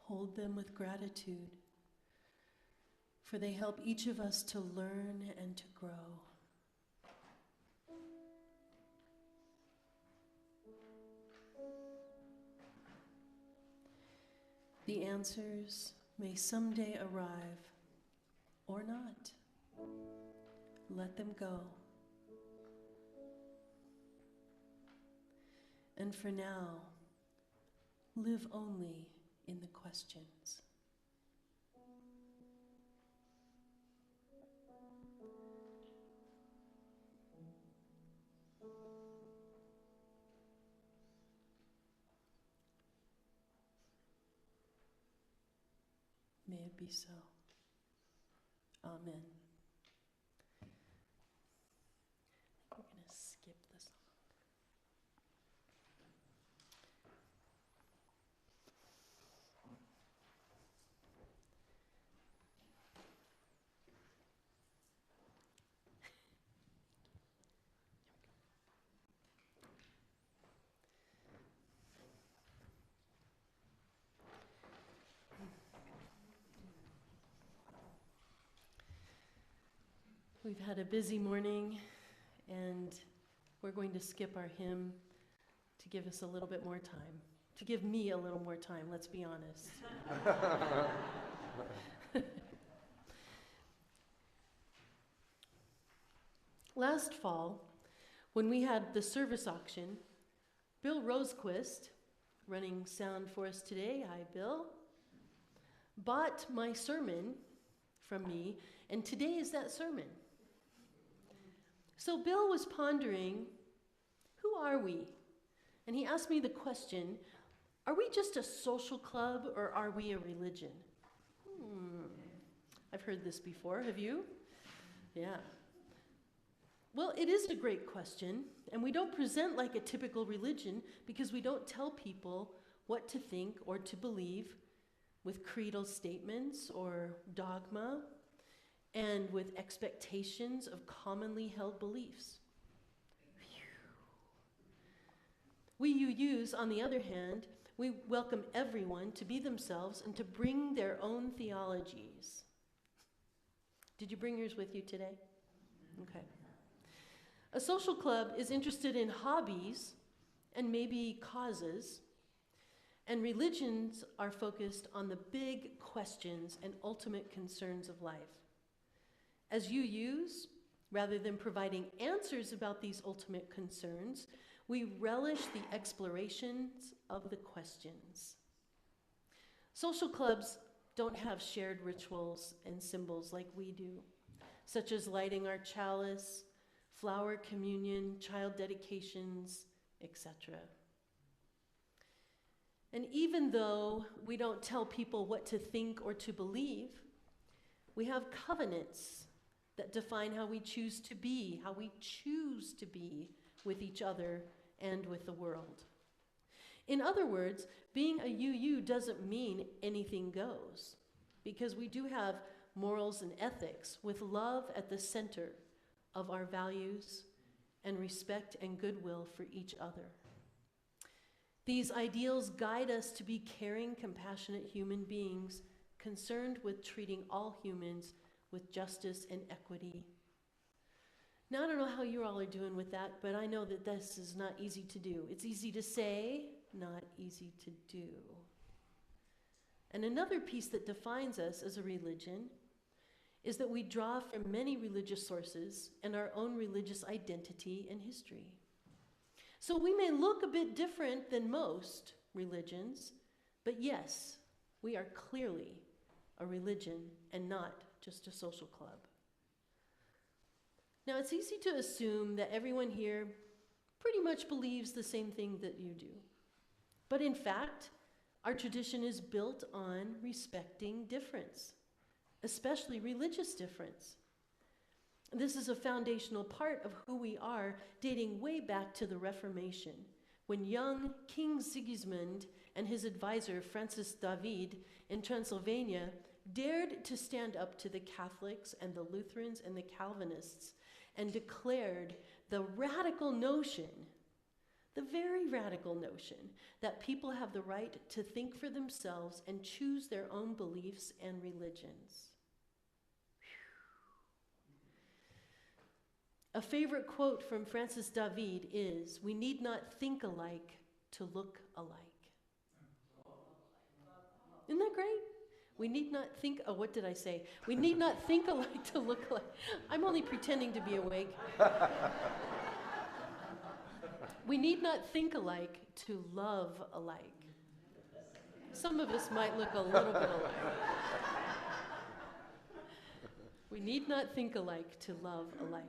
Speaker 9: Hold them with gratitude, for they help each of us to learn and to grow. The answers may someday arrive, or not. Let them go. And for now, live only in the questions. May it be so. Amen. We're going to skip the song. We've had a busy morning, and we're going to skip our hymn to give us a little bit more time, to give me a little more time, let's be honest. Last fall, when we had the service auction, Bill Rosequist, running sound for us today, hi Bill, bought my sermon from me, and today is that sermon. So Bill was pondering, who are we? And he asked me the question, are we just a social club or are we a religion? I've heard this before, have you? Yeah. Well, it is a great question, and we don't present like a typical religion because we don't tell people what to think or to believe with creedal statements or dogma and with expectations of commonly held beliefs. We UUs, on the other hand, we welcome everyone to be themselves and to bring their own theologies. Did you bring yours with you today? Okay. A social club is interested in hobbies and maybe causes, and religions are focused on the big questions and ultimate concerns of life. As UUs, rather than providing answers about these ultimate concerns, we relish the explorations of the questions. Social clubs don't have shared rituals and symbols like we do, such as lighting our chalice, flower communion, child dedications, etc. And even though we don't tell people what to think or to believe, we have covenants that define how we choose to be with each other and with the world. In other words, being a UU doesn't mean anything goes, because we do have morals and ethics with love at the center of our values and respect and goodwill for each other. These ideals guide us to be caring, compassionate human beings concerned with treating all humans with justice and equity. Now, I don't know how you all are doing with that, but I know that this is not easy to do. It's easy to say, not easy to do. And another piece that defines us as a religion is that we draw from many religious sources and our own religious identity and history. So we may look a bit different than most religions, but yes, we are clearly a religion and not just a social club. Now, it's easy to assume that everyone here pretty much believes the same thing that you do. But in fact, our tradition is built on respecting difference, especially religious difference. This is a foundational part of who we are, dating way back to the Reformation, when young King Sigismund and his advisor Francis David in Transylvania dared to stand up to the Catholics and the Lutherans and the Calvinists and declared the radical notion, the very radical notion, that people have the right to think for themselves and choose their own beliefs and religions. A favorite quote from Francis David is, "We need not think alike to look alike." Isn't that great? We need not think, oh, what did I say? We need not think alike to look alike. I'm only pretending to be awake. We need not think alike to love alike. Some of us might look a little bit alike. We need not think alike to love alike.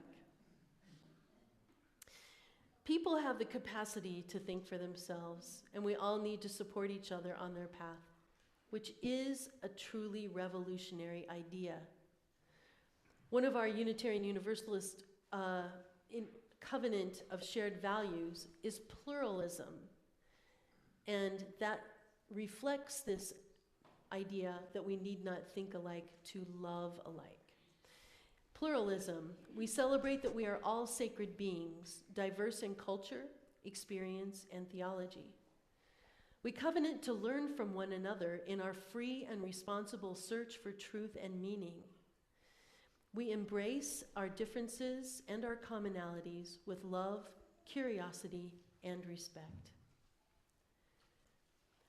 Speaker 9: People have the capacity to think for themselves, and we all need to support each other on their path, which is a truly revolutionary idea. One of our Unitarian Universalist covenant of shared values is pluralism, and that reflects this idea that we need not think alike to love alike. Pluralism, we celebrate that we are all sacred beings, diverse in culture, experience, and theology. We covenant to learn from one another in our free and responsible search for truth and meaning. We embrace our differences and our commonalities with love, curiosity, and respect.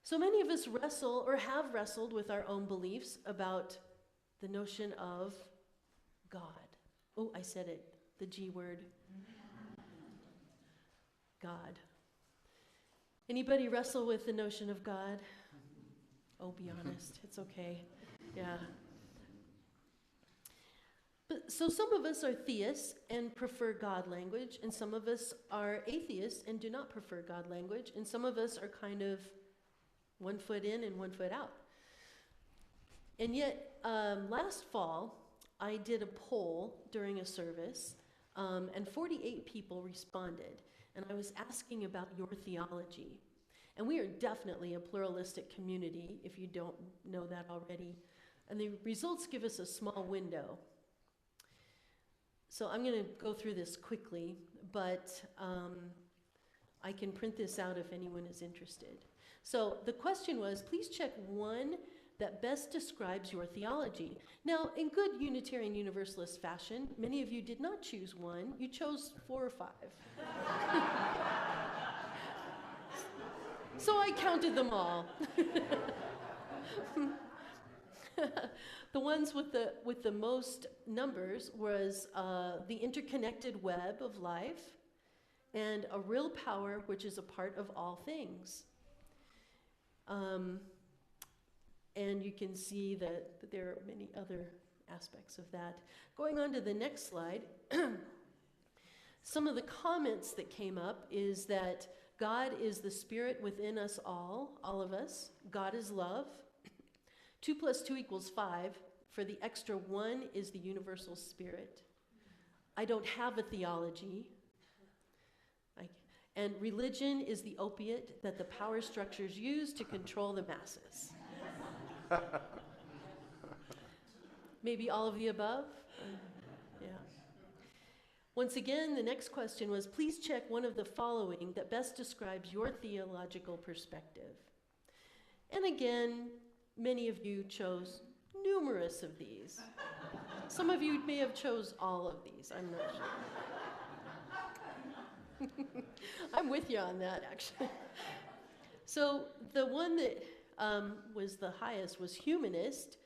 Speaker 9: So many of us wrestle or have wrestled with our own beliefs about the notion of God. Oh, I said it.
Speaker 1: the G word. God. Anybody wrestle with the notion of God? Oh, be honest. It's okay. Yeah. But so some of us are theists and prefer God language, and some of us are atheists and do not prefer God language, and some of us are kind of 1 foot in and 1 foot out. And yet, last fall, I did a poll during a service, and 48 people responded, and I was asking about your theology. And we are definitely a pluralistic community, if you don't know that already. And the results give us a small window. So I'm going to go through this quickly, but I can print this out if anyone is interested. So the question was, please check one that best describes your theology. Now, in good Unitarian Universalist fashion, many of you did not choose one. You chose 4 or 5. So I counted them all. The ones with the most numbers was the interconnected web of life and a real power which is a part of all things. And you can see that there are many other aspects of that. Going on to the next slide, some of the comments that came up is that God is the spirit within us all of us. God is love. 2 + 2 = 5. For the extra 1 is the universal spirit. I don't have a theology. And religion is the opiate that the power structures use to control the masses. Maybe all of the above? Yeah. Once again, the next question was, please check one of the following that best describes your theological perspective. And again, many of you chose numerous of these. Some of you may have chose all of these, I'm not sure. I'm with you on that, actually. So the one that was the highest was humanist,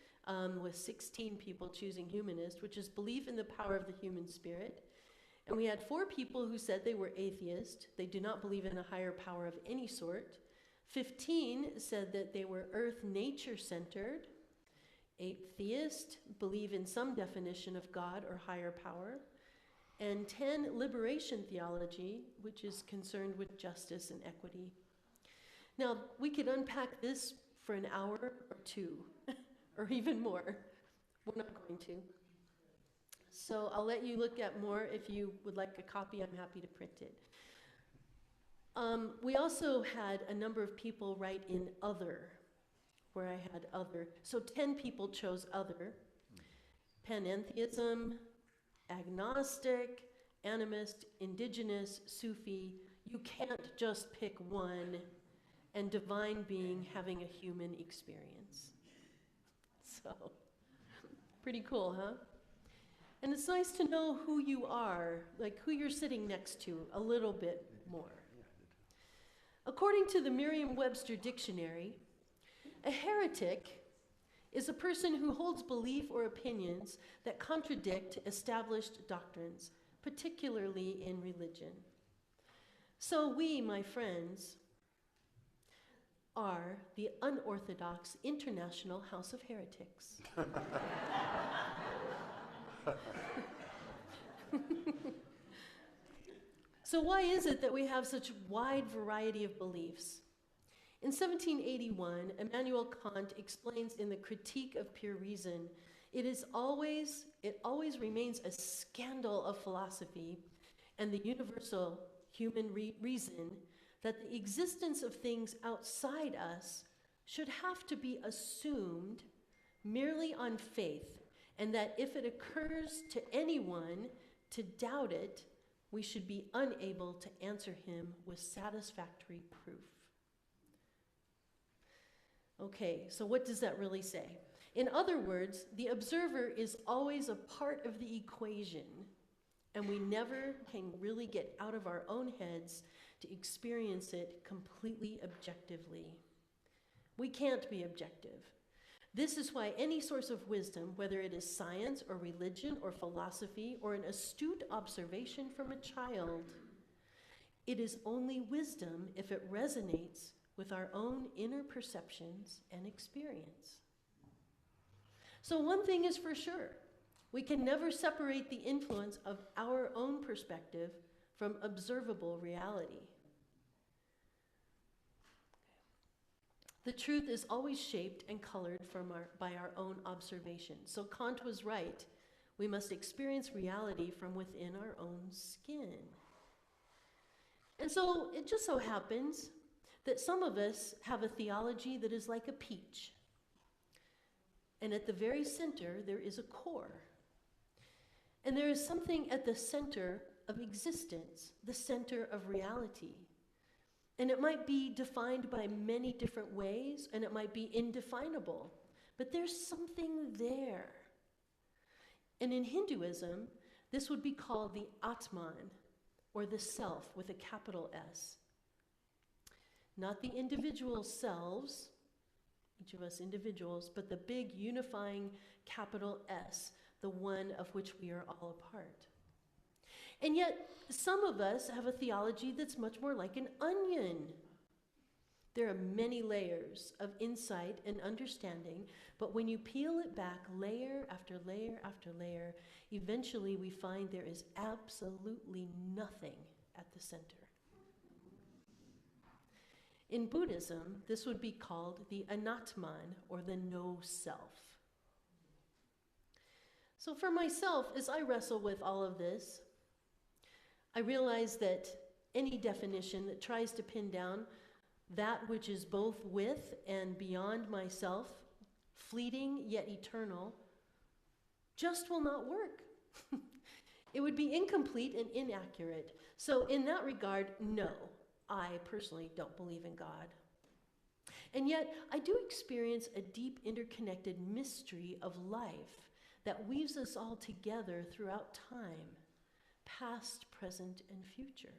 Speaker 1: with 16 people choosing humanist, which is belief in the power of the human spirit. And we had 4 people who said they were atheist. They do not believe in a higher power of any sort. 15 said that they were earth nature centered. 8 theist, believe in some definition of God or higher power. And 10 liberation theology, which is concerned with justice and equity. Now, we could unpack this for an hour or 2, or even more. We're not going to. So I'll let you look at more. If you would like a copy, I'm happy to print it. We also had a number of people write in other, where I had other. So 10 people chose other. Panentheism, agnostic, animist, indigenous, Sufi. You can't just pick one. And divine being having a human experience. So, pretty cool, huh? And it's nice to know who you are, like who you're sitting next to a little bit more. According to the Merriam-Webster dictionary, a heretic is a person who holds belief or opinions that contradict established doctrines, particularly in religion. So we, my friends, are the unorthodox International House of Heretics. So why is it that we have such wide variety of beliefs? In 1781, Immanuel Kant explains in the Critique of Pure Reason, it always remains a scandal of philosophy and the universal human reason that the existence of things outside us should have to be assumed merely on faith, and that if it occurs to anyone to doubt it, we should be unable to answer him with satisfactory proof. Okay, so what does that really say? In other words, the observer is always a part of the equation, and we never can really get out of our own heads to experience it completely objectively. We can't be objective. This is why any source of wisdom, whether it is science or religion or philosophy or an astute observation from a child, it is only wisdom if it resonates with our own inner perceptions and experience. So one thing is for sure, we can never separate the influence of our own perspective from observable reality. The truth is always shaped and colored by our own observation. So Kant was right. We must experience reality from within our own skin. And so it just so happens that some of us have a theology that is like a peach. And at the very center, there is a core. And there is something at the center of existence, the center of reality. And it might be defined by many different ways, and it might be indefinable, but there's something there. And in Hinduism, this would be called the Atman, or the self with a capital S. Not the individual selves, each of us individuals, but the big unifying capital S, the one of which we are all a part. And yet, some of us have a theology that's much more like an onion. There are many layers of insight and understanding, but when you peel it back layer after layer after layer, eventually we find there is absolutely nothing at the center. In Buddhism, this would be called the anatman, or the no-self. So for myself, as I wrestle with all of this, I realize that any definition that tries to pin down that which is both with and beyond myself, fleeting yet eternal, just will not work. It would be incomplete and inaccurate. So in that regard, no, I personally don't believe in God. And yet, I do experience a deep interconnected mystery of life that weaves us all together throughout time, past, present, and future.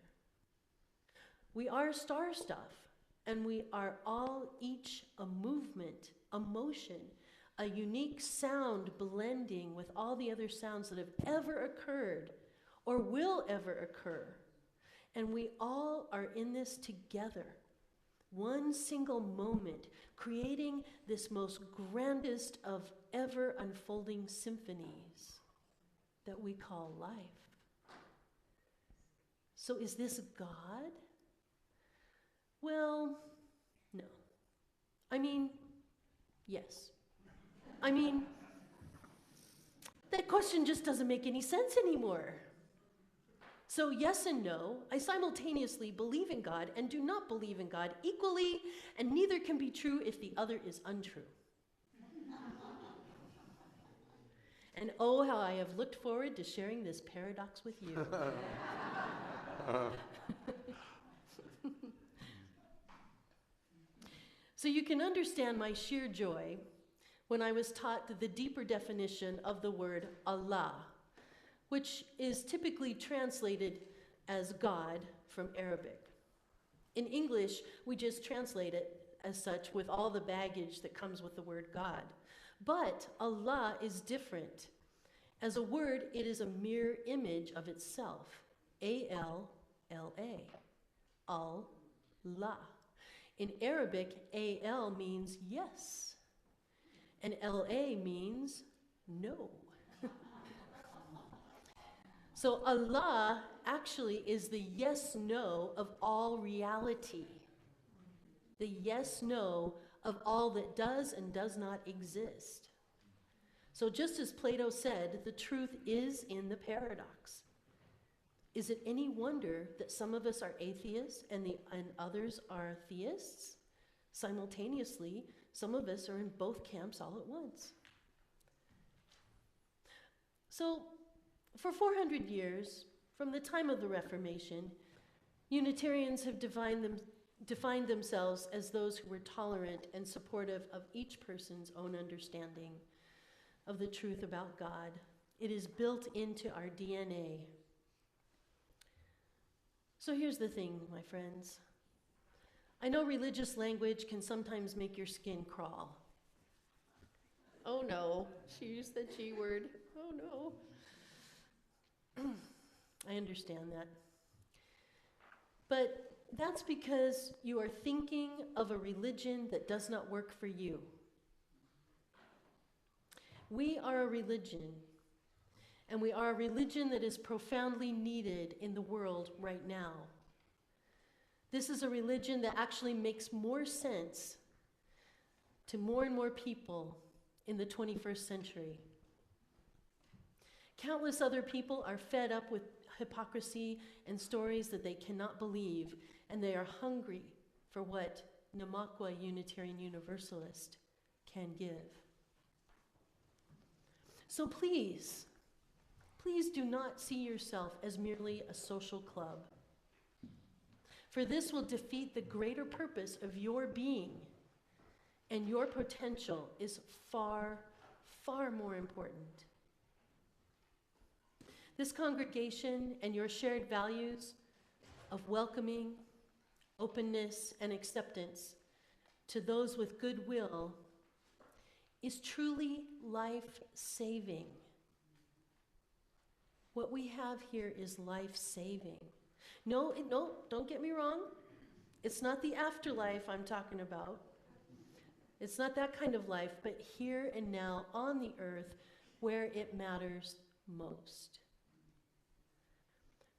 Speaker 1: We are star stuff, and we are all each a movement, a motion, a unique sound blending with all the other sounds that have ever occurred or will ever occur. And we all are in this together, one single moment, creating this most grandest of ever unfolding symphonies that we call life. So is this God? Well, no. I mean, yes. I mean, that question just doesn't make any sense anymore. So yes and no, I simultaneously believe in God and do not believe in God equally, and neither can be true if the other is untrue. And oh, how I have looked forward to sharing this paradox with you. So you can understand my sheer joy when I was taught the deeper definition of the word Allah, which is typically translated as God from Arabic. In English, we just translate it as such with all the baggage that comes with the word God. But Allah is different. As a word, it is a mirror image of itself. A-L-L-A. Allah. In Arabic, A-L means yes, and L-A means no. So Allah actually is the yes-no of all reality, the yes-no of all that does and does not exist. So just as Plato said, the truth is in the paradox. Is it any wonder that some of us are atheists and others are theists? Simultaneously, some of us are in both camps all at once. So, for 400 years, from the time of the Reformation, Unitarians have defined themselves as those who were tolerant and supportive of each person's own understanding of the truth about God. It is built into our DNA. So here's the thing, my friends. I know religious language can sometimes make your skin crawl. Oh no, she used the G word. Oh no. I understand that. But that's because you are thinking of a religion that does not work for you. We are a religion, and we are a religion that is profoundly needed in the world right now. This is a religion that actually makes more sense to more and more people in the 21st century. Countless other people are fed up with hypocrisy and stories that they cannot believe, and they are hungry for what NUUC Unitarian Universalist can give. So please, please do not see yourself as merely a social club, for this will defeat the greater purpose of your being, and your potential is far, far more important. This congregation and your shared values of welcoming, openness, and acceptance to those with goodwill is truly life-saving. What we have here is life-saving. No, don't get me wrong. It's not the afterlife I'm talking about. It's not that kind of life, but here and now on the earth where it matters most.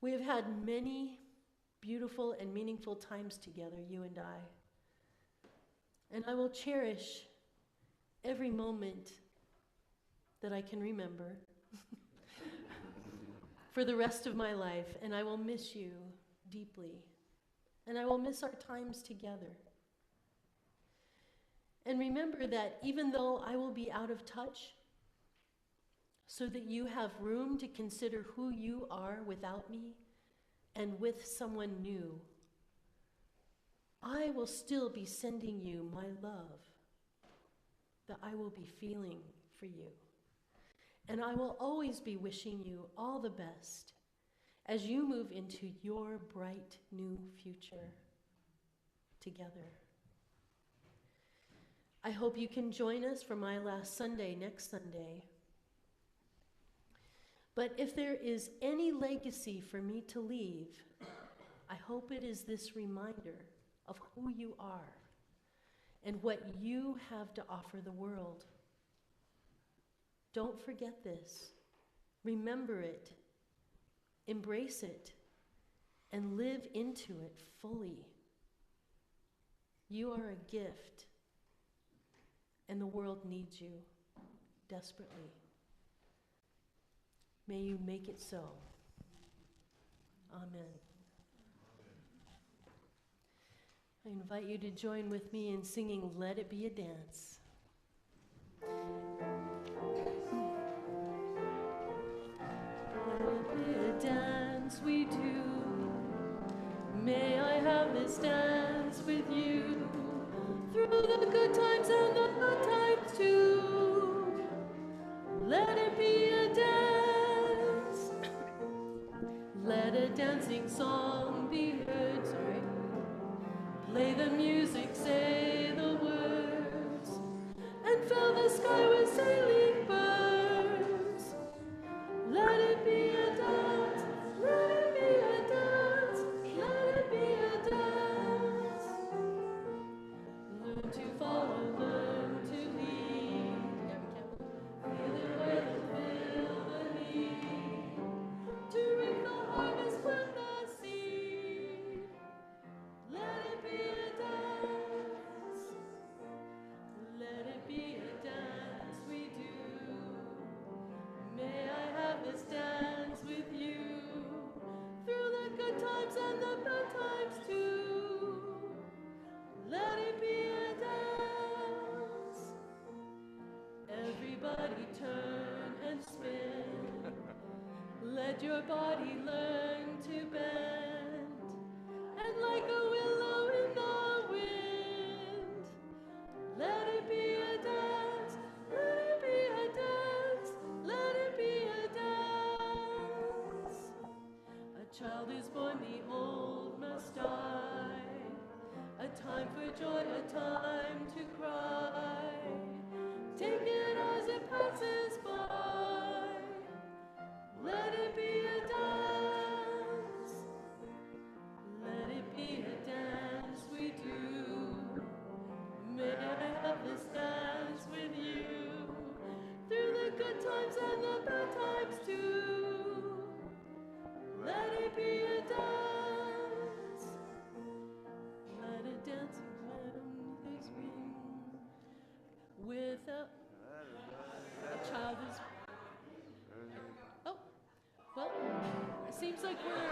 Speaker 1: We have had many beautiful and meaningful times together, you and I. And I will cherish every moment that I can remember for the rest of my life, and I will miss you deeply. And I will miss our times together. And remember that even though I will be out of touch, so that you have room to consider who you are without me and with someone new, I will still be sending you my love that I will be feeling for you. And I will always be wishing you all the best as you move into your bright new future together. I hope you can join us for my last Sunday next Sunday. But if there is any legacy for me to leave, I hope it is this reminder of who you are and what you have to offer the world. Don't forget this. Remember it, embrace it, and live into it fully. You are a gift, and the world needs you desperately. May you make it so. Amen. I invite you to join with me in singing Let It Be a Dance. Let it be a dance we do. May I have this dance with you through the good times and the bad times too. Let it be a dance. Let a dancing song be heard. Sorry. Play the music, say the words, and fill the sky with sailing birds. Let it be a dance. Let it be a dance. Let it be a dance. Learn to follow, learn to lead. Feel it where the feel the need. To reap the harvest, plant the seed. Let it be a dance. Let it be a dance we do. May I have this dance with you through the good times and the bad times too. Let it be a dance. Everybody turn and spin. Let your body learn to bend. And like a willow in the wind, let it be a dance. Let it be a dance. Let it be a dance. A child is born, the old must die. A time for joy, a time to cry. Take it as seems like we're...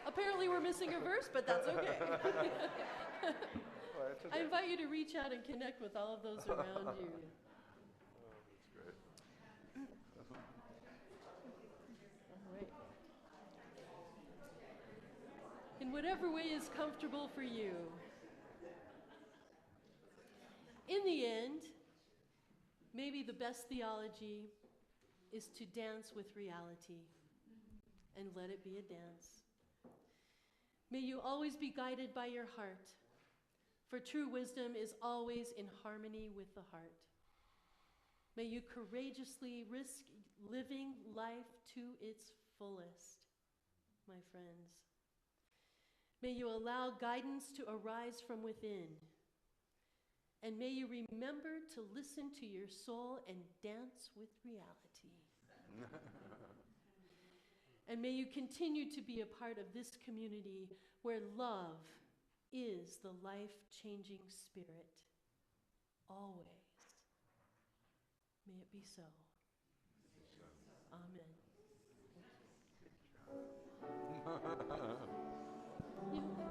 Speaker 1: Apparently we're missing a verse, but that's okay. I invite you to reach out and connect with all of those around you.
Speaker 3: That's great.
Speaker 1: All right. In whatever way is comfortable for you. In the end, maybe the best theology is to dance with reality and let it be a dance. May you always be guided by your heart, for true wisdom is always in harmony with the heart. May you courageously risk living life to its fullest, my friends. May you allow guidance to arise from within. And may you remember to listen to your soul and dance with reality. And may you continue to be a part of this community where love is the life-changing spirit. Always. May it be so. Amen.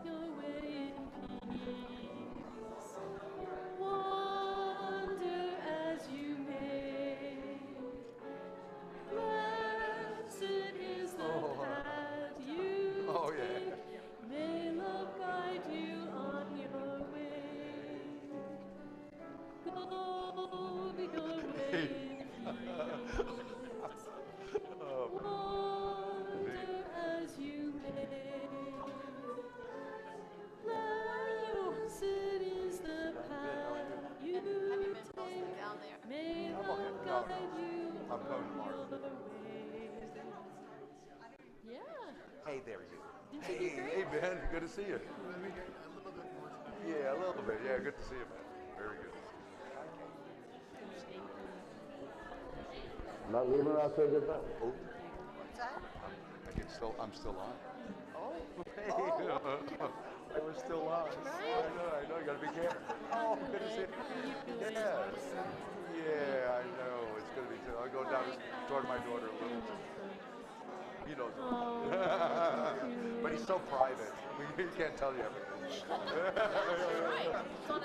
Speaker 1: Your way in peace. Wander as you may. Blessed is the path you take. May love guide you on your way. Go your way in peace. Wander as you may. Blessed is the path you take. May love guide you on your way. Yeah.
Speaker 3: Hey there, you.
Speaker 1: Didn't you do great?
Speaker 3: Hey, Ben. Good to see you. Yeah, a little bit. Yeah, good to see you, man. Very good.
Speaker 17: Not leaving out so good.
Speaker 3: Oh. What's that? I'm still on.
Speaker 17: Oh.
Speaker 3: Hey. I was still on. I know. You gotta be careful. Oh, good to see you. Yes. Yeah, I know. It's gonna be. I'll go down toward my daughter a little. He knows. But he's so private. He can't tell you everything.